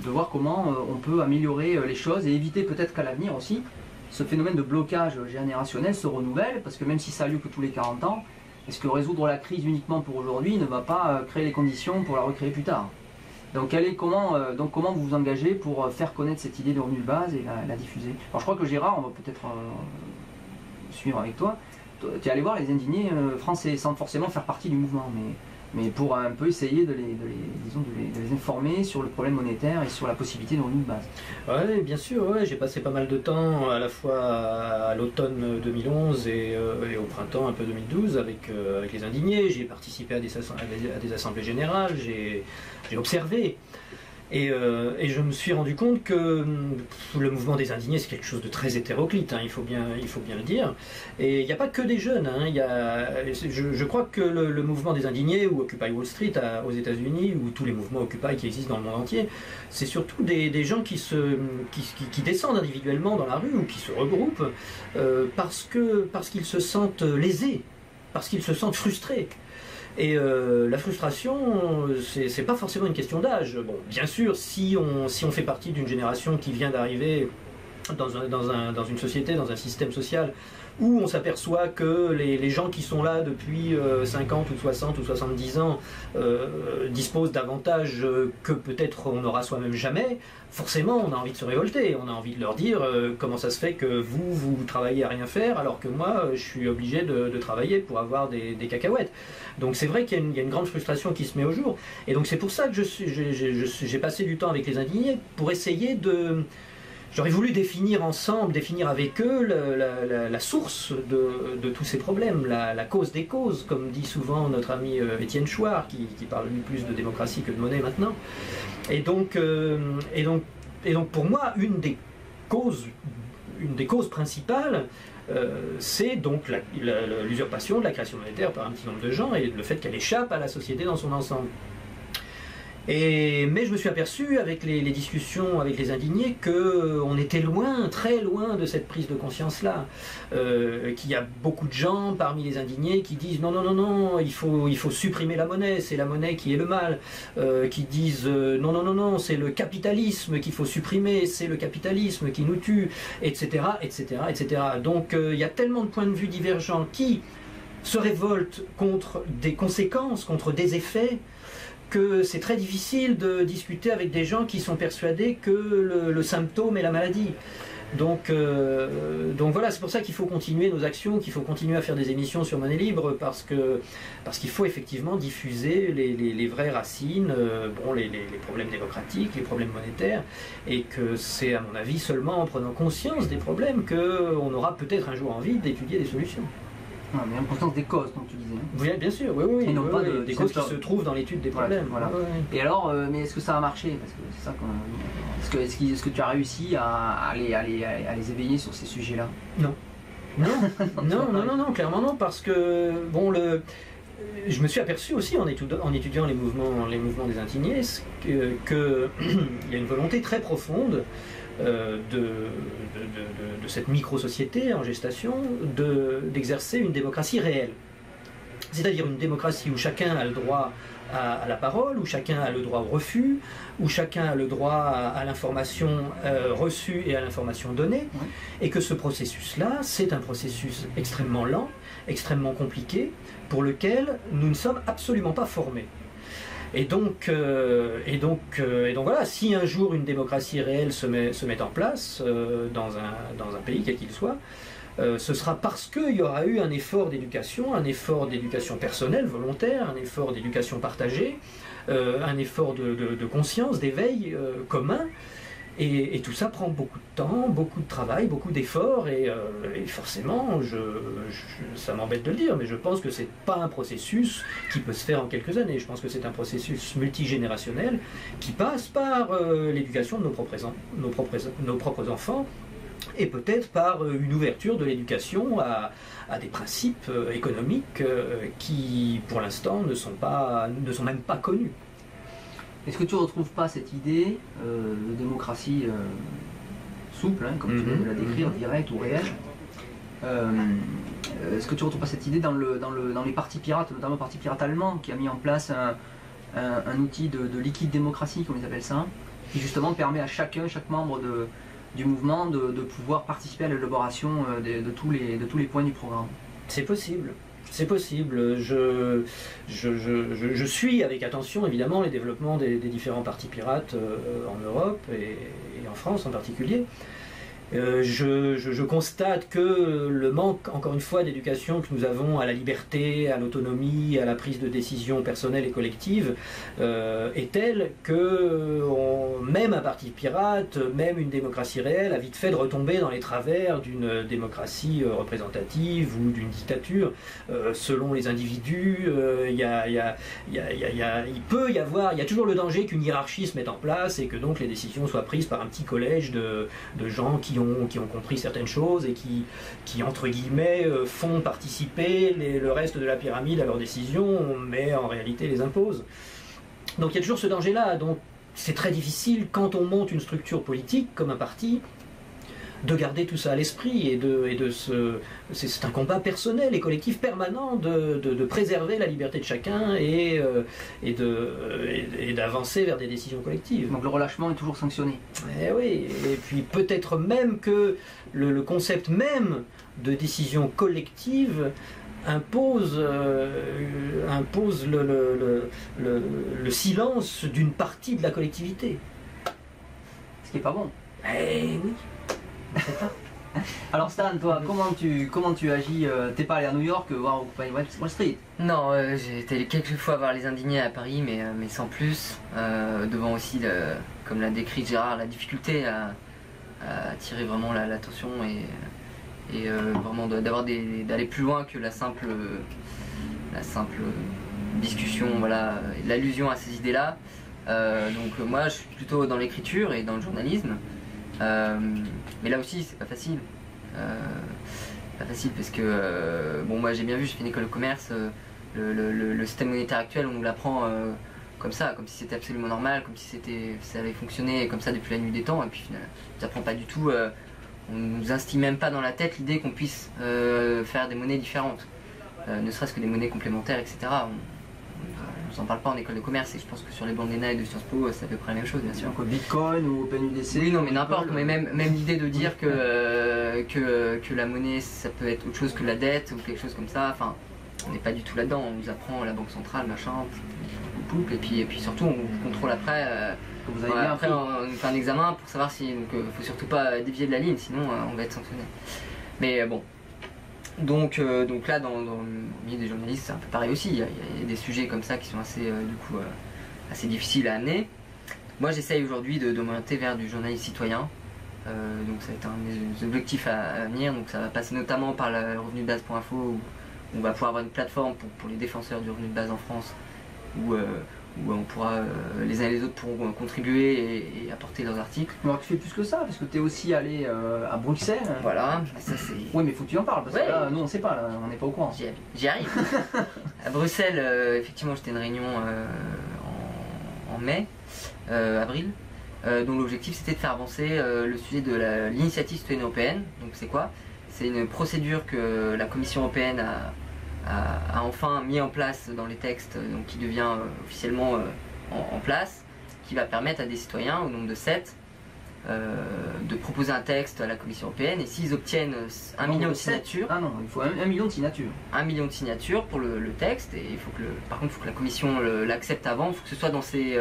Speaker 1: voir comment on peut améliorer les choses et éviter peut-être qu'à l'avenir aussi, ce phénomène de blocage générationnel se renouvelle, parce que même si ça a lieu que tous les 40 ans, est-ce que résoudre la crise uniquement pour aujourd'hui ne va pas créer les conditions pour la recréer plus tard? Donc comment vous vous engagez pour faire connaître cette idée de revenu de base et la diffuser? Alors je crois que Gérard, on va peut-être suivre avec toi. Tu es allé voir les indignés français sans forcément faire partie du mouvement, mais pour un peu essayer de les informer sur le problème monétaire et sur la possibilité de revenu de base.
Speaker 3: Oui, bien sûr, ouais, j'ai passé pas mal de temps à la fois à l'automne 2011 et au printemps un peu 2012 avec les indignés. J'ai participé à des assemblées générales, j'ai observé. Et je me suis rendu compte que le mouvement des indignés, c'est quelque chose de très hétéroclite, il faut bien le dire. Et il n'y a pas que des jeunes. Je crois que le mouvement des indignés, ou Occupy Wall Street aux États-Unis, ou tous les mouvements Occupy qui existent dans le monde entier, c'est surtout des gens qui descendent individuellement dans la rue, ou qui se regroupent, parce qu'ils se sentent lésés, parce qu'ils se sentent frustrés. Et la frustration, c'est pas forcément une question d'âge. Bon, bien sûr, si on fait partie d'une génération qui vient d'arriver dans une société, dans un système social où on s'aperçoit que les gens qui sont là depuis 50 ou 60 ou 70 ans disposent d'avantages que peut-être on n'aura soi-même jamais, forcément on a envie de se révolter, on a envie de leur dire comment ça se fait que vous travaillez à rien faire alors que moi je suis obligé de travailler pour avoir des cacahuètes. Donc c'est vrai qu'il y a une grande frustration qui se met au jour, et donc c'est pour ça que j'ai passé du temps avec les indignés pour essayer de... J'aurais voulu définir avec eux la source de tous ces problèmes, la cause des causes, comme dit souvent notre ami Étienne Chouard, qui parle lui plus de démocratie que de monnaie maintenant. Et donc pour moi, une des causes principales, c'est donc l'usurpation de la création monétaire par un petit nombre de gens et le fait qu'elle échappe à la société dans son ensemble. Mais je me suis aperçu avec les discussions avec les indignés qu'on était loin, très loin de cette prise de conscience-là. Qu'il y a beaucoup de gens parmi les indignés qui disent non, non, non, non, il faut supprimer la monnaie, c'est la monnaie qui est le mal. Qui disent non, non, non, non, c'est le capitalisme qu'il faut supprimer, c'est le capitalisme qui nous tue, etc., etc., etc. Donc il y a tellement de points de vue divergents qui se révoltent contre des conséquences, contre des effets, que c'est très difficile de discuter avec des gens qui sont persuadés que le symptôme est la maladie. Donc voilà, c'est pour ça qu'il faut continuer nos actions, qu'il faut continuer à faire des émissions sur Monnaie Libre, parce qu'il faut effectivement diffuser les vraies racines, les problèmes démocratiques, les problèmes monétaires, et que c'est à mon avis seulement en prenant conscience des problèmes qu'on aura peut-être un jour envie d'étudier des solutions.
Speaker 1: Ouais, mais en conscience des causes, donc tu disais.
Speaker 3: Oui, bien sûr, oui,
Speaker 1: et non pas
Speaker 3: des causes qui se trouvent dans l'étude des problèmes.
Speaker 1: Voilà. Et alors, mais est-ce que ça a marché? Parce que c'est ça qu'on... Est-ce que tu as réussi à les éveiller sur ces sujets-là?
Speaker 3: Non. Non, clairement non, parce que je me suis aperçu aussi en étudiant les mouvements des indignés qu'il y a une volonté très profonde de cette micro-société en gestation d'exercer une démocratie réelle. C'est-à-dire une démocratie où chacun a le droit à la parole, où chacun a le droit au refus, où chacun a le droit à l'information reçue et à l'information donnée, et que ce processus-là, c'est un processus extrêmement lent, extrêmement compliqué, pour lequel nous ne sommes absolument pas formés. Et donc voilà, si un jour une démocratie réelle se met en place dans un pays quel qu'il soit, ce sera parce qu'il y aura eu un effort d'éducation personnelle, volontaire, un effort d'éducation partagée, un effort de conscience, d'éveil commun. Et tout ça prend beaucoup de temps, beaucoup de travail, beaucoup d'efforts, et forcément, ça m'embête de le dire, mais je pense que c'est pas un processus qui peut se faire en quelques années. Je pense que c'est un processus multigénérationnel qui passe par l'éducation de nos propres enfants, et peut-être par une ouverture de l'éducation à des principes économiques qui, pour l'instant, ne sont même pas connus.
Speaker 1: Est-ce que tu ne retrouves pas cette idée de démocratie souple, comme tu viens de la décrire, directe ou réelle? Est-ce que tu ne retrouves pas cette idée dans les partis pirates, notamment le parti pirate allemand, qui a mis en place un outil de liquide démocratie, comme ils appellent ça, qui justement permet à chaque membre du mouvement de pouvoir participer à l'élaboration de tous les points du programme? C'est possible.
Speaker 3: C'est possible. Je suis avec attention évidemment les développements des différents partis pirates en Europe et en France en particulier. Je constate que le manque, encore une fois, d'éducation que nous avons à la liberté, à l'autonomie, à la prise de décision personnelle et collective est tel que même un parti pirate, même une démocratie réelle a vite fait de retomber dans les travers d'une démocratie représentative ou d'une dictature selon les individus. Il y a toujours le danger qu'une hiérarchie se mette en place et que donc les décisions soient prises par un petit collège de gens qui ont compris certaines choses et qui entre guillemets font participer le reste de la pyramide à leurs décisions, mais en réalité les imposent. Donc il y a toujours ce danger-là. Donc c'est très difficile quand on monte une structure politique comme un parti de garder tout ça à l'esprit c'est un combat personnel et collectif permanent de préserver la liberté de chacun et d'avancer vers des décisions collectives.
Speaker 1: Donc le relâchement est toujours sanctionné.
Speaker 3: Eh oui, et puis peut-être même que le concept même de décision collective impose le silence d'une partie de la collectivité.
Speaker 1: Ce qui n'est pas bon.
Speaker 3: Eh oui.
Speaker 1: Alors Stan, toi, comment tu agis? T'es pas allé à New York voir Occupy Wall Street?
Speaker 2: Non, j'ai été quelques fois voir les indignés à Paris, mais sans plus. Devant aussi, comme l'a décrit Gérard, la difficulté à attirer vraiment l'attention et vraiment d'aller plus loin que la simple discussion, voilà, l'allusion à ces idées-là. Donc moi, je suis plutôt dans l'écriture et dans le journalisme. Mais là aussi c'est pas facile parce que moi j'ai bien vu, j'ai fait une école de commerce, le système monétaire actuel on nous l'apprend comme ça, comme si c'était absolument normal, comme si ça avait fonctionné comme ça depuis la nuit des temps, et puis finalement, ça prend pas du tout, on nous instille même pas dans la tête l'idée qu'on puisse faire des monnaies différentes, ne serait-ce que des monnaies complémentaires, etc. On s'en parle pas en école de commerce, et je pense que sur les bancs d'ENA et de Sciences Po, c'est à peu près la même chose, bien sûr.
Speaker 1: Donc Bitcoin ou OpenUDC.
Speaker 2: Oui, non, mais n'importe, mais même l'idée de dire que la monnaie, ça peut être autre chose que la dette ou quelque chose comme ça, enfin, on n'est pas du tout là-dedans, on nous apprend la banque centrale, machin, poup, et puis surtout on contrôle après,
Speaker 1: vous avez bien
Speaker 2: après on fait un examen pour savoir si, donc faut surtout pas dévier de la ligne, sinon on va être sanctionné. Mais bon, donc là dans le milieu des journalistes c'est un peu pareil aussi, il y a des sujets comme ça qui sont assez, assez difficiles à amener. Moi j'essaye aujourd'hui de m'orienter vers du journalisme citoyen, donc ça va être un de mes objectifs à venir, donc ça va passer notamment par le revenu de base.info, où on va pouvoir avoir une plateforme pour les défenseurs du revenu de base en France, où on pourra, les uns et les autres pourront contribuer et apporter leurs articles.
Speaker 1: Alors tu fais plus que ça, parce que tu es aussi allé à Bruxelles.
Speaker 2: Voilà, ça c'est...
Speaker 1: Oui, mais faut que tu en parles, parce que là, nous on sait pas, là, on n'est pas au courant.
Speaker 2: J'y arrive. À Bruxelles, effectivement, j'étais une réunion en mai, avril, dont l'objectif c'était de faire avancer le sujet de l'initiative citoyenne européenne. Donc c'est quoi? C'est une procédure que la Commission européenne a enfin mis en place dans les textes, donc qui devient officiellement en place, qui va permettre à des citoyens, au nombre de 7, de proposer un texte à la Commission européenne, et s'ils obtiennent 1 million de signatures...
Speaker 1: Ah non, il faut 1 million de signatures.
Speaker 2: 1 million de signatures pour le texte, et il faut que par contre il faut que la Commission l'accepte avant, il faut que ce soit dans ses,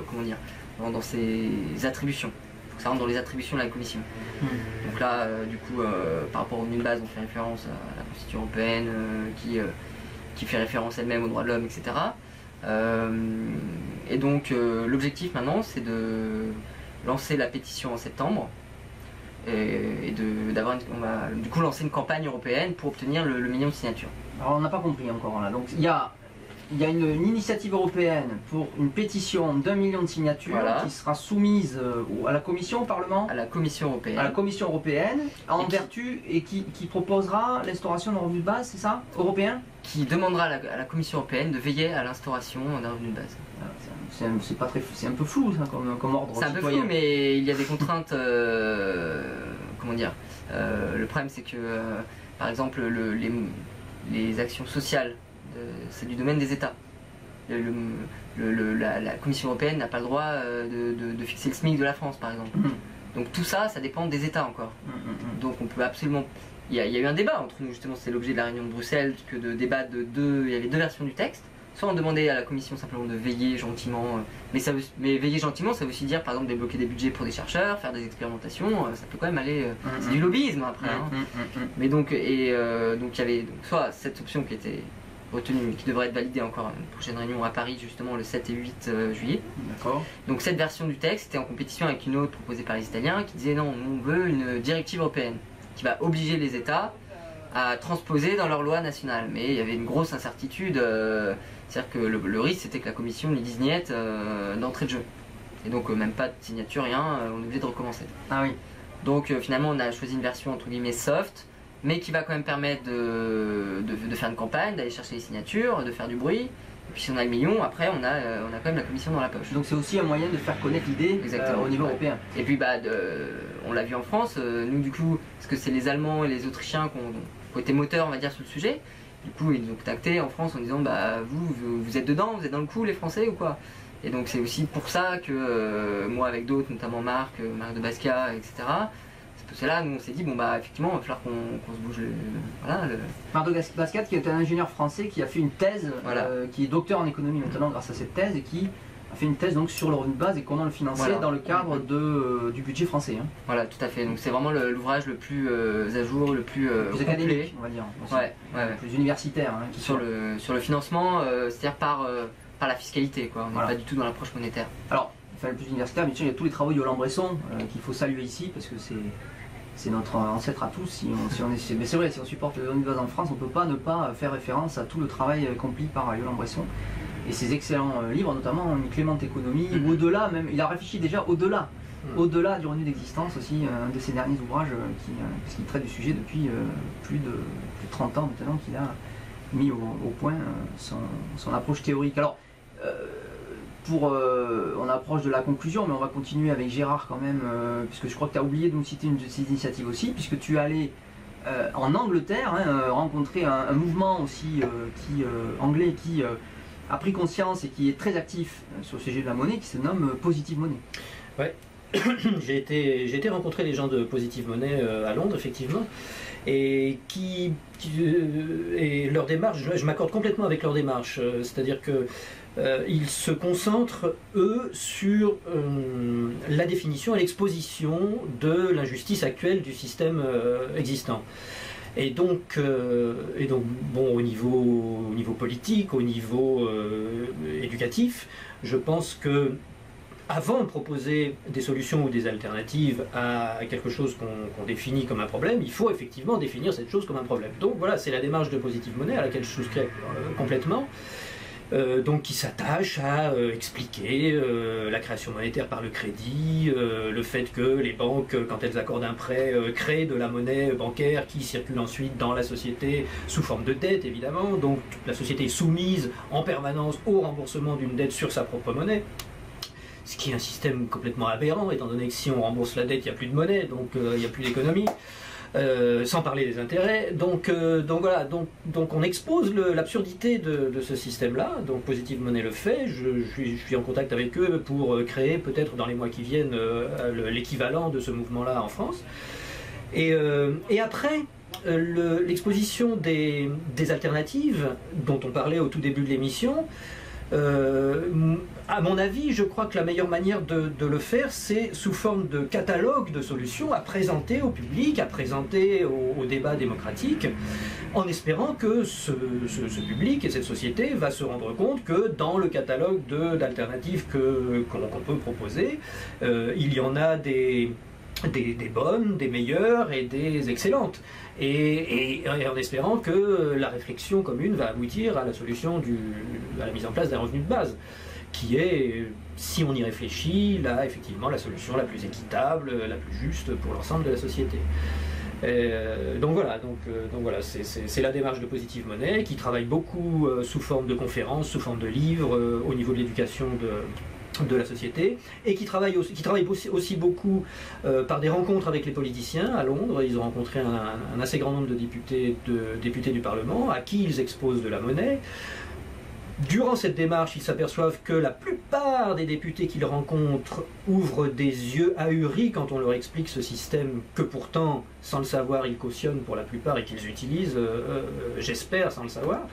Speaker 2: comment dire, dans ses attributions. Que ça rentre dans les attributions de la Commission. Donc là, du coup, par rapport au revenu de base, on fait référence à la Constitution européenne qui fait référence elle-même aux droits de l'homme, etc. Et donc, l'objectif maintenant, c'est de lancer la pétition en septembre et on va du coup lancer une campagne européenne pour obtenir le million de signatures.
Speaker 1: Alors, on n'a pas compris encore là. Donc, il y a une initiative européenne pour une pétition d'1 million de signatures, voilà, qui sera soumise à la Commission, au Parlement.
Speaker 2: À la Commission européenne.
Speaker 1: À la Commission européenne, et qui proposera l'instauration d'un revenu de base, c'est ça? Européen?
Speaker 2: Qui demandera à la Commission européenne de veiller à l'instauration d'un revenu de base.
Speaker 1: C'est un peu flou ça, comme ordre citoyen.
Speaker 2: C'est un peu flou, mais il y a des contraintes. Comment dire, le problème c'est que, par exemple, les actions sociales, c'est du domaine des États. La Commission européenne n'a pas le droit de fixer le SMIC de la France, par exemple. Donc tout ça, ça dépend des États encore. Donc on peut absolument... Il y a eu un débat entre nous, justement, c'est l'objet de la réunion de Bruxelles, que de débat il y avait 2 versions du texte. Soit on demandait à la Commission simplement de veiller gentiment, mais veiller gentiment, ça veut aussi dire, par exemple, débloquer des budgets pour des chercheurs, faire des expérimentations, ça peut quand même aller... C'est du lobbyisme après. Mais donc, donc il y avait soit cette option qui était retenue, qui devrait être validée encore à une prochaine réunion à Paris, justement, le 7 et 8 juillet.
Speaker 1: D'accord.
Speaker 2: Donc cette version du texte était en compétition avec une autre proposée par les Italiens, qui disait non, on veut une directive européenne, qui va obliger les États à transposer dans leur loi nationale. Mais il y avait une grosse incertitude, c'est-à-dire que le risque c'était que la Commission lui dise niette d'entrée de jeu. Et donc même pas de signature, rien, on est obligé de recommencer.
Speaker 1: Ah oui.
Speaker 2: Donc finalement on a choisi une version entre guillemets soft, mais qui va quand même permettre de faire une campagne, d'aller chercher les signatures, de faire du bruit. Et puis si on a le million, après on a quand même la Commission dans la poche.
Speaker 1: Donc c'est aussi un moyen de faire connaître l'idée au niveau européen.
Speaker 2: Et puis on l'a vu en France, nous du coup, parce que c'est les Allemands et les Autrichiens qui ont été moteurs, on va dire, sur le sujet. Du coup ils nous ont contactés en France en disant vous êtes dedans, vous êtes dans le coup les Français ou quoi? Et donc c'est aussi pour ça que moi avec d'autres, notamment Marc de Basquiat, etc., c'est là nous on s'est dit effectivement il va falloir qu'on se bouge
Speaker 1: Marc de Basquiat qui est un ingénieur français qui a fait une thèse, qui est docteur en économie maintenant grâce à cette thèse, et qui a fait une thèse donc sur le revenu de base et comment le financer dans le cadre du budget français.
Speaker 2: Voilà, tout à fait. Donc c'est vraiment l'ouvrage le plus à jour, le plus
Speaker 1: académique, on va dire. Le plus universitaire.
Speaker 2: Sur le financement, c'est-à-dire par la fiscalité, quoi. On n'est pas du tout dans l'approche monétaire.
Speaker 1: Alors, le plus universitaire, bien sûr, il y a tous les travaux de Yolande Bresson qu'il faut saluer ici parce que c'est notre ancêtre à tous. Mais c'est vrai, si on supporte le revenu de base en France, on ne peut pas ne pas faire référence à tout le travail accompli par Yolande Bresson et ses excellents livres, notamment Une clémente économie, ou au-delà même. Il a réfléchi déjà au-delà du revenu d'existence aussi, un de ses derniers ouvrages qui traite du sujet depuis plus de 30 ans maintenant, qu'il a mis au point son approche théorique. Alors, on approche de la conclusion, mais on va continuer avec Gérard quand même, puisque je crois que tu as oublié de nous citer une de ces initiatives aussi, puisque tu es allé en Angleterre rencontrer un mouvement aussi anglais qui a pris conscience et qui est très actif sur le sujet de la monnaie, qui se nomme Positive Money.
Speaker 3: Ouais. J'ai été rencontrer les gens de Positive Money à Londres, effectivement, et et leur démarche, je m'accorde complètement avec leur démarche, c'est-à-dire que ils se concentrent, eux, sur la définition et l'exposition de l'injustice actuelle du système existant. Et donc bon, au niveau politique, au niveau éducatif, je pense que avant de proposer des solutions ou des alternatives à quelque chose qu'on définit comme un problème, il faut effectivement définir cette chose comme un problème. Donc voilà, c'est la démarche de Positive Money à laquelle je souscris complètement. Donc qui s'attache à expliquer la création monétaire par le crédit, le fait que les banques, quand elles accordent un prêt, créent de la monnaie bancaire qui circule ensuite dans la société sous forme de dette, évidemment. Donc la société est soumise en permanence au remboursement d'une dette sur sa propre monnaie. Ce qui est un système complètement aberrant, étant donné que si on rembourse la dette, il n'y a plus de monnaie, donc il n'y a plus d'économie. Sans parler des intérêts. Donc voilà, donc on expose l'absurdité de ce système-là. Donc Positive Money le fait. Je suis en contact avec eux pour créer peut-être dans les mois qui viennent l'équivalent de ce mouvement-là en France. Et après, l'exposition des alternatives dont on parlait au tout début de l'émission, à mon avis, je crois que la meilleure manière de le faire, c'est sous forme de catalogue de solutions à présenter au public, à présenter au débat démocratique, en espérant que ce public et cette société va se rendre compte que dans le catalogue d'alternatives qu'on peut proposer, il y en a des bonnes, des meilleures et des excellentes. Et en espérant que la réflexion commune va aboutir à la solution à la mise en place d'un revenu de base, qui est, si on y réfléchit, là, effectivement, la solution la plus équitable, la plus juste pour l'ensemble de la société. Donc voilà, c'est la démarche de Positive Money qui travaille beaucoup sous forme de conférences, sous forme de livres, au niveau de l'éducation de la société, et qui travaille aussi beaucoup par des rencontres avec les politiciens à Londres. Ils ont rencontré un assez grand nombre de députés du Parlement à qui ils exposent de la monnaie. Durant cette démarche, ils s'aperçoivent que la plupart des députés qu'ils rencontrent ouvrent des yeux ahuris quand on leur explique ce système que pourtant, sans le savoir, ils cautionnent pour la plupart et qu'ils utilisent, j'espère, sans le savoir.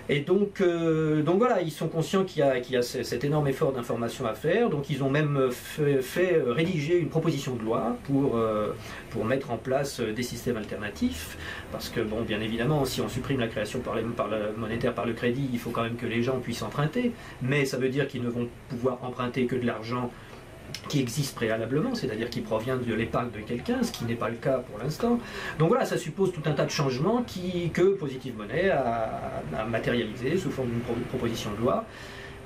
Speaker 3: Et donc voilà, ils sont conscients qu'il y a cet énorme effort d'information à faire, donc ils ont même fait rédiger une proposition de loi pour mettre en place des systèmes alternatifs, parce que bon, bien évidemment, si on supprime la création monétaire par le crédit, il faut quand même que les gens puissent emprunter, mais ça veut dire qu'ils ne vont pouvoir emprunter que de l'argent qui existe préalablement, c'est-à-dire qui provient de l'épargne de quelqu'un, ce qui n'est pas le cas pour l'instant. Donc voilà, ça suppose tout un tas de changements que Positive Money a matérialisé sous forme d'une proposition de loi.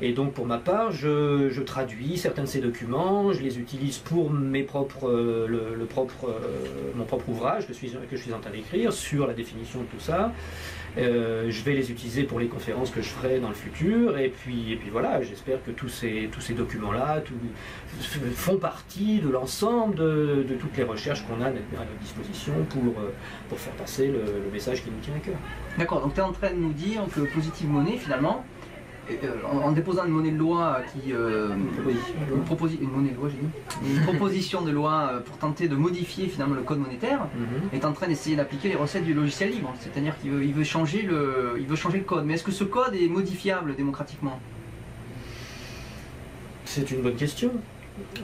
Speaker 3: Et donc pour ma part, je traduis certains de ces documents, je les utilise pour mon propre ouvrage que je suis en train d'écrire sur la définition de tout ça. Je vais les utiliser pour les conférences que je ferai dans le futur, et puis voilà, j'espère que tous ces documents-là font partie de l'ensemble de toutes les recherches qu'on a à notre disposition pour faire passer le message qui nous tient à cœur.
Speaker 1: D'accord, donc tu es en train de nous dire que Positive Money, finalement, en déposant une monnaie de loi une proposition de loi pour tenter de modifier finalement le code monétaire, est en train d'essayer d'appliquer les recettes du logiciel libre, c'est-à-dire qu'il veut changer le code. Mais est-ce que ce code est modifiable démocratiquement?
Speaker 3: C'est une bonne question.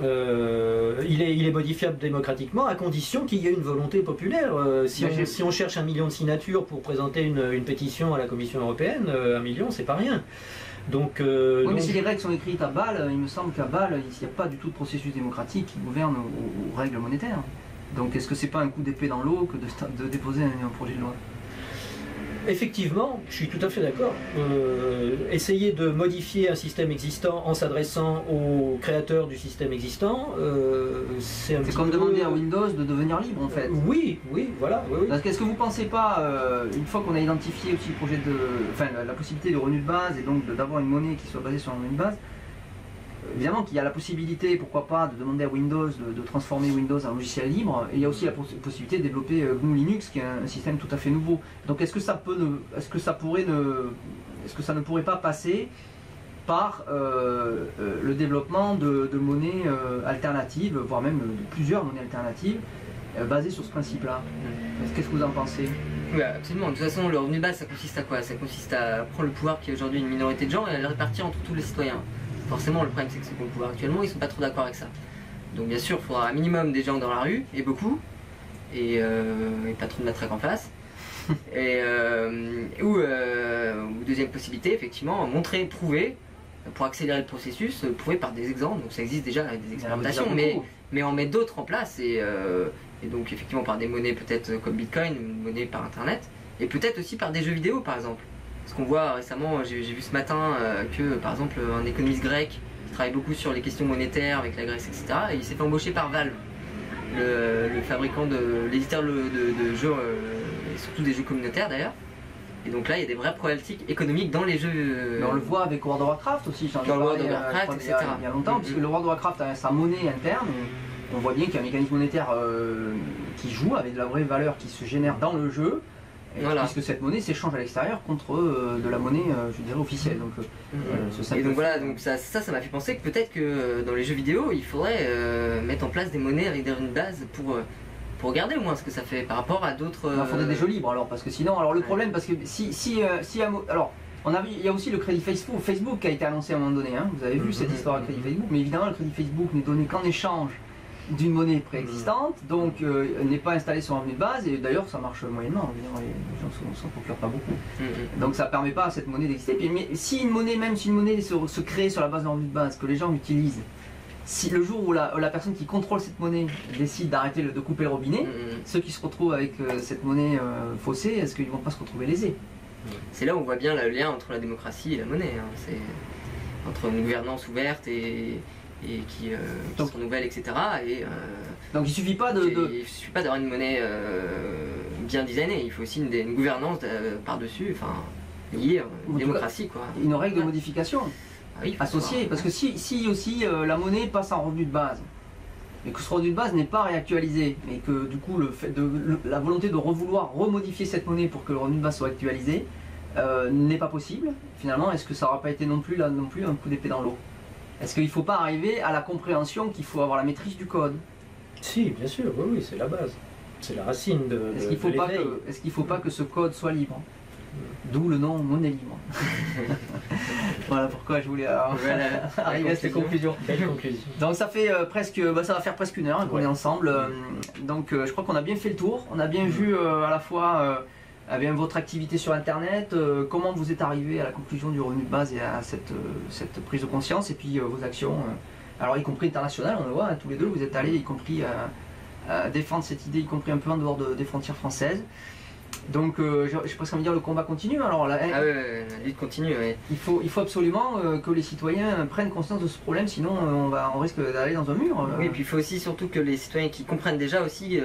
Speaker 3: Il est modifiable démocratiquement à condition qu'il y ait une volonté populaire. Si on cherche 1 million de signatures pour présenter une pétition à la Commission européenne, 1 million, c'est pas rien.
Speaker 1: Mais si les règles sont écrites à Bâle, il me semble qu'à Bâle, il n'y a pas du tout de processus démocratique qui gouverne aux règles monétaires. Donc est-ce que c'est pas un coup d'épée dans l'eau que de déposer un projet de loi?
Speaker 3: Effectivement, je suis tout à fait d'accord. Essayer de modifier un système existant en s'adressant aux créateurs du système existant, c'est
Speaker 1: comme demander à Windows de devenir libre en fait.
Speaker 3: Oui, voilà. Oui.
Speaker 1: Est-ce que vous ne pensez pas, une fois qu'on a identifié aussi le projet la possibilité de revenu de base et donc d'avoir une monnaie qui soit basée sur un revenu de base, évidemment qu'il y a la possibilité, pourquoi pas, de demander à Windows de transformer Windows en logiciel libre, et il y a aussi la possibilité de développer GNU Linux, qui est un système tout à fait nouveau. Donc est-ce que ça ne pourrait pas passer par le développement de monnaies alternatives, voire même de plusieurs monnaies alternatives, basées sur ce principe-là? Qu'est-ce que vous en pensez?
Speaker 2: Oui, absolument. De toute façon, le revenu de base, ça consiste à quoi? Ça consiste à prendre le pouvoir qui est aujourd'hui une minorité de gens et à le répartir entre tous les citoyens. Forcément, le problème, c'est que ceux qui ont le pouvoir actuellement, ils ne sont pas trop d'accord avec ça. Donc bien sûr, il faudra un minimum des gens dans la rue, et beaucoup, et pas trop de matraques en face. Ou deuxième possibilité, effectivement, montrer, prouver, pour accélérer le processus, prouver par des exemples. Donc ça existe déjà avec des expérimentations, mais en mettre d'autres en place, et donc effectivement par des monnaies peut-être comme Bitcoin, une monnaie par Internet, et peut-être aussi par des jeux vidéo par exemple. Parce qu'on voit récemment, j'ai vu ce matin que par exemple un économiste grec qui travaille beaucoup sur les questions monétaires avec la Grèce, etc., et il s'est fait embaucher par Valve, le fabricant l'éditeur de jeux, et surtout des jeux communautaires d'ailleurs. Et donc là, il y a des vraies problématiques économiques dans les jeux.
Speaker 1: Mais on le voit avec World of Warcraft aussi,
Speaker 2: dans le World of Warcraft, etc.
Speaker 1: Il y a longtemps, puisque le World of Warcraft a sa monnaie interne. On voit bien qu'il y a un mécanisme monétaire qui joue avec de la vraie valeur qui se génère dans le jeu, voilà. Puisque cette monnaie s'échange à l'extérieur contre de la monnaie, je dirais, officielle. Donc,
Speaker 2: et donc voilà, donc ça m'a fait penser que peut-être que dans les jeux vidéo, il faudrait mettre en place des monnaies avec une base pour regarder au moins ce que ça fait par rapport à d'autres.
Speaker 1: Il faudrait des jeux libres alors, parce que sinon, alors le problème, parce que alors. Il y a aussi le crédit Facebook qui a été annoncé à un moment donné, hein. Vous avez vu cette histoire de crédit Facebook, mais évidemment le crédit Facebook n'est donné qu'en échange d'une monnaie préexistante, donc n'est pas installé sur un revenu de base, et d'ailleurs ça marche moyennement, évidemment, les gens ne s'en procurent pas beaucoup. Donc ça ne permet pas à cette monnaie d'exister. Mais si une monnaie, même si une monnaie se crée sur la base d'un revenu de base, que les gens utilisent, si le jour où la personne qui contrôle cette monnaie décide d'arrêter de couper le robinet, ceux qui se retrouvent avec cette monnaie faussée, est-ce qu'ils ne vont pas se retrouver lésés?
Speaker 2: C'est là où on voit bien le lien entre la démocratie et la monnaie, hein. C'est entre une gouvernance ouverte et qui se renouvelle, etc.
Speaker 1: Donc il suffit pas
Speaker 2: suffit pas d'avoir une monnaie bien designée, il faut aussi une gouvernance par-dessus, enfin liée à une démocratie, quoi.
Speaker 1: Une règle de modification associée, parce que si aussi la monnaie passe en revenu de base, et que ce revenu de base n'est pas réactualisé, mais que du coup la volonté de vouloir remodifier cette monnaie pour que le revenu de base soit actualisé n'est pas possible, finalement, est-ce que ça n'aura pas été non plus un coup d'épée dans l'eau? Est-ce qu'il ne faut pas arriver à la compréhension qu'il faut avoir la maîtrise du code?
Speaker 3: Si, bien sûr, oui, c'est la base. C'est la racine de
Speaker 1: Est-ce qu'il ne faut pas que ce code soit libre? D'où le nom monnaie libre. Voilà pourquoi je voulais arriver à cette conclusion. Donc ça fait ça va faire presque une heure qu'on est ensemble. Donc je crois qu'on a bien fait le tour. On a bien vu à la fois votre activité sur Internet, comment vous êtes arrivé à la conclusion du revenu de base et à cette prise de conscience, et puis vos actions, alors y compris internationales, on le voit, hein, tous les deux, vous êtes allés y compris à défendre cette idée, y compris un peu en dehors des frontières françaises. Donc je suis presque envie de dire le combat continue. Alors là,
Speaker 2: la lutte continue. Ouais.
Speaker 1: Il faut absolument que les citoyens prennent conscience de ce problème, sinon on risque d'aller dans un mur.
Speaker 2: Oui, et puis il faut aussi surtout que les citoyens qui comprennent déjà aussi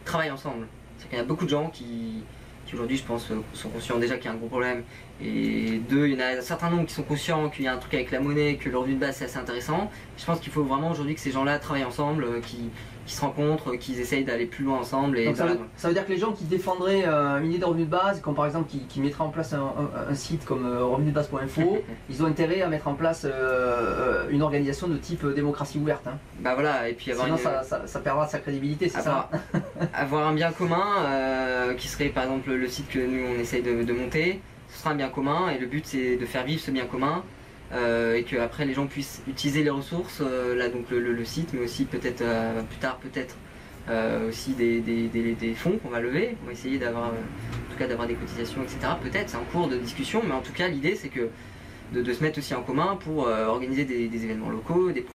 Speaker 2: travaillent ensemble. C'est qu'il y a beaucoup de gens qui aujourd'hui, je pense, sont conscients déjà qu'il y a un gros problème. Et deux, il y en a un certain nombre qui sont conscients qu'il y a un truc avec la monnaie, que le revenu de base c'est assez intéressant. Je pense qu'il faut vraiment aujourd'hui que ces gens-là travaillent ensemble, qui se rencontrent, qu'ils essayent d'aller plus loin ensemble. Et
Speaker 1: donc ça veut dire que les gens qui défendraient une idée de revenu de base, comme par exemple qui mettraient en place un site comme revenudebase.info, ils ont intérêt à mettre en place une organisation de type démocratie ouverte. Hein.
Speaker 2: Bah voilà, et puis
Speaker 1: sinon ça perdra de sa crédibilité, c'est ça.
Speaker 2: Avoir un bien commun qui serait par exemple le site que nous on essaye de monter, ce sera un bien commun, et le but c'est de faire vivre ce bien commun. Et que après les gens puissent utiliser les ressources, là donc le site, mais aussi peut-être plus tard aussi des fonds qu'on va lever. On va essayer d'avoir en tout cas d'avoir des cotisations, etc. Peut-être c'est en cours de discussion, mais en tout cas l'idée c'est que de se mettre aussi en commun pour organiser des événements locaux, des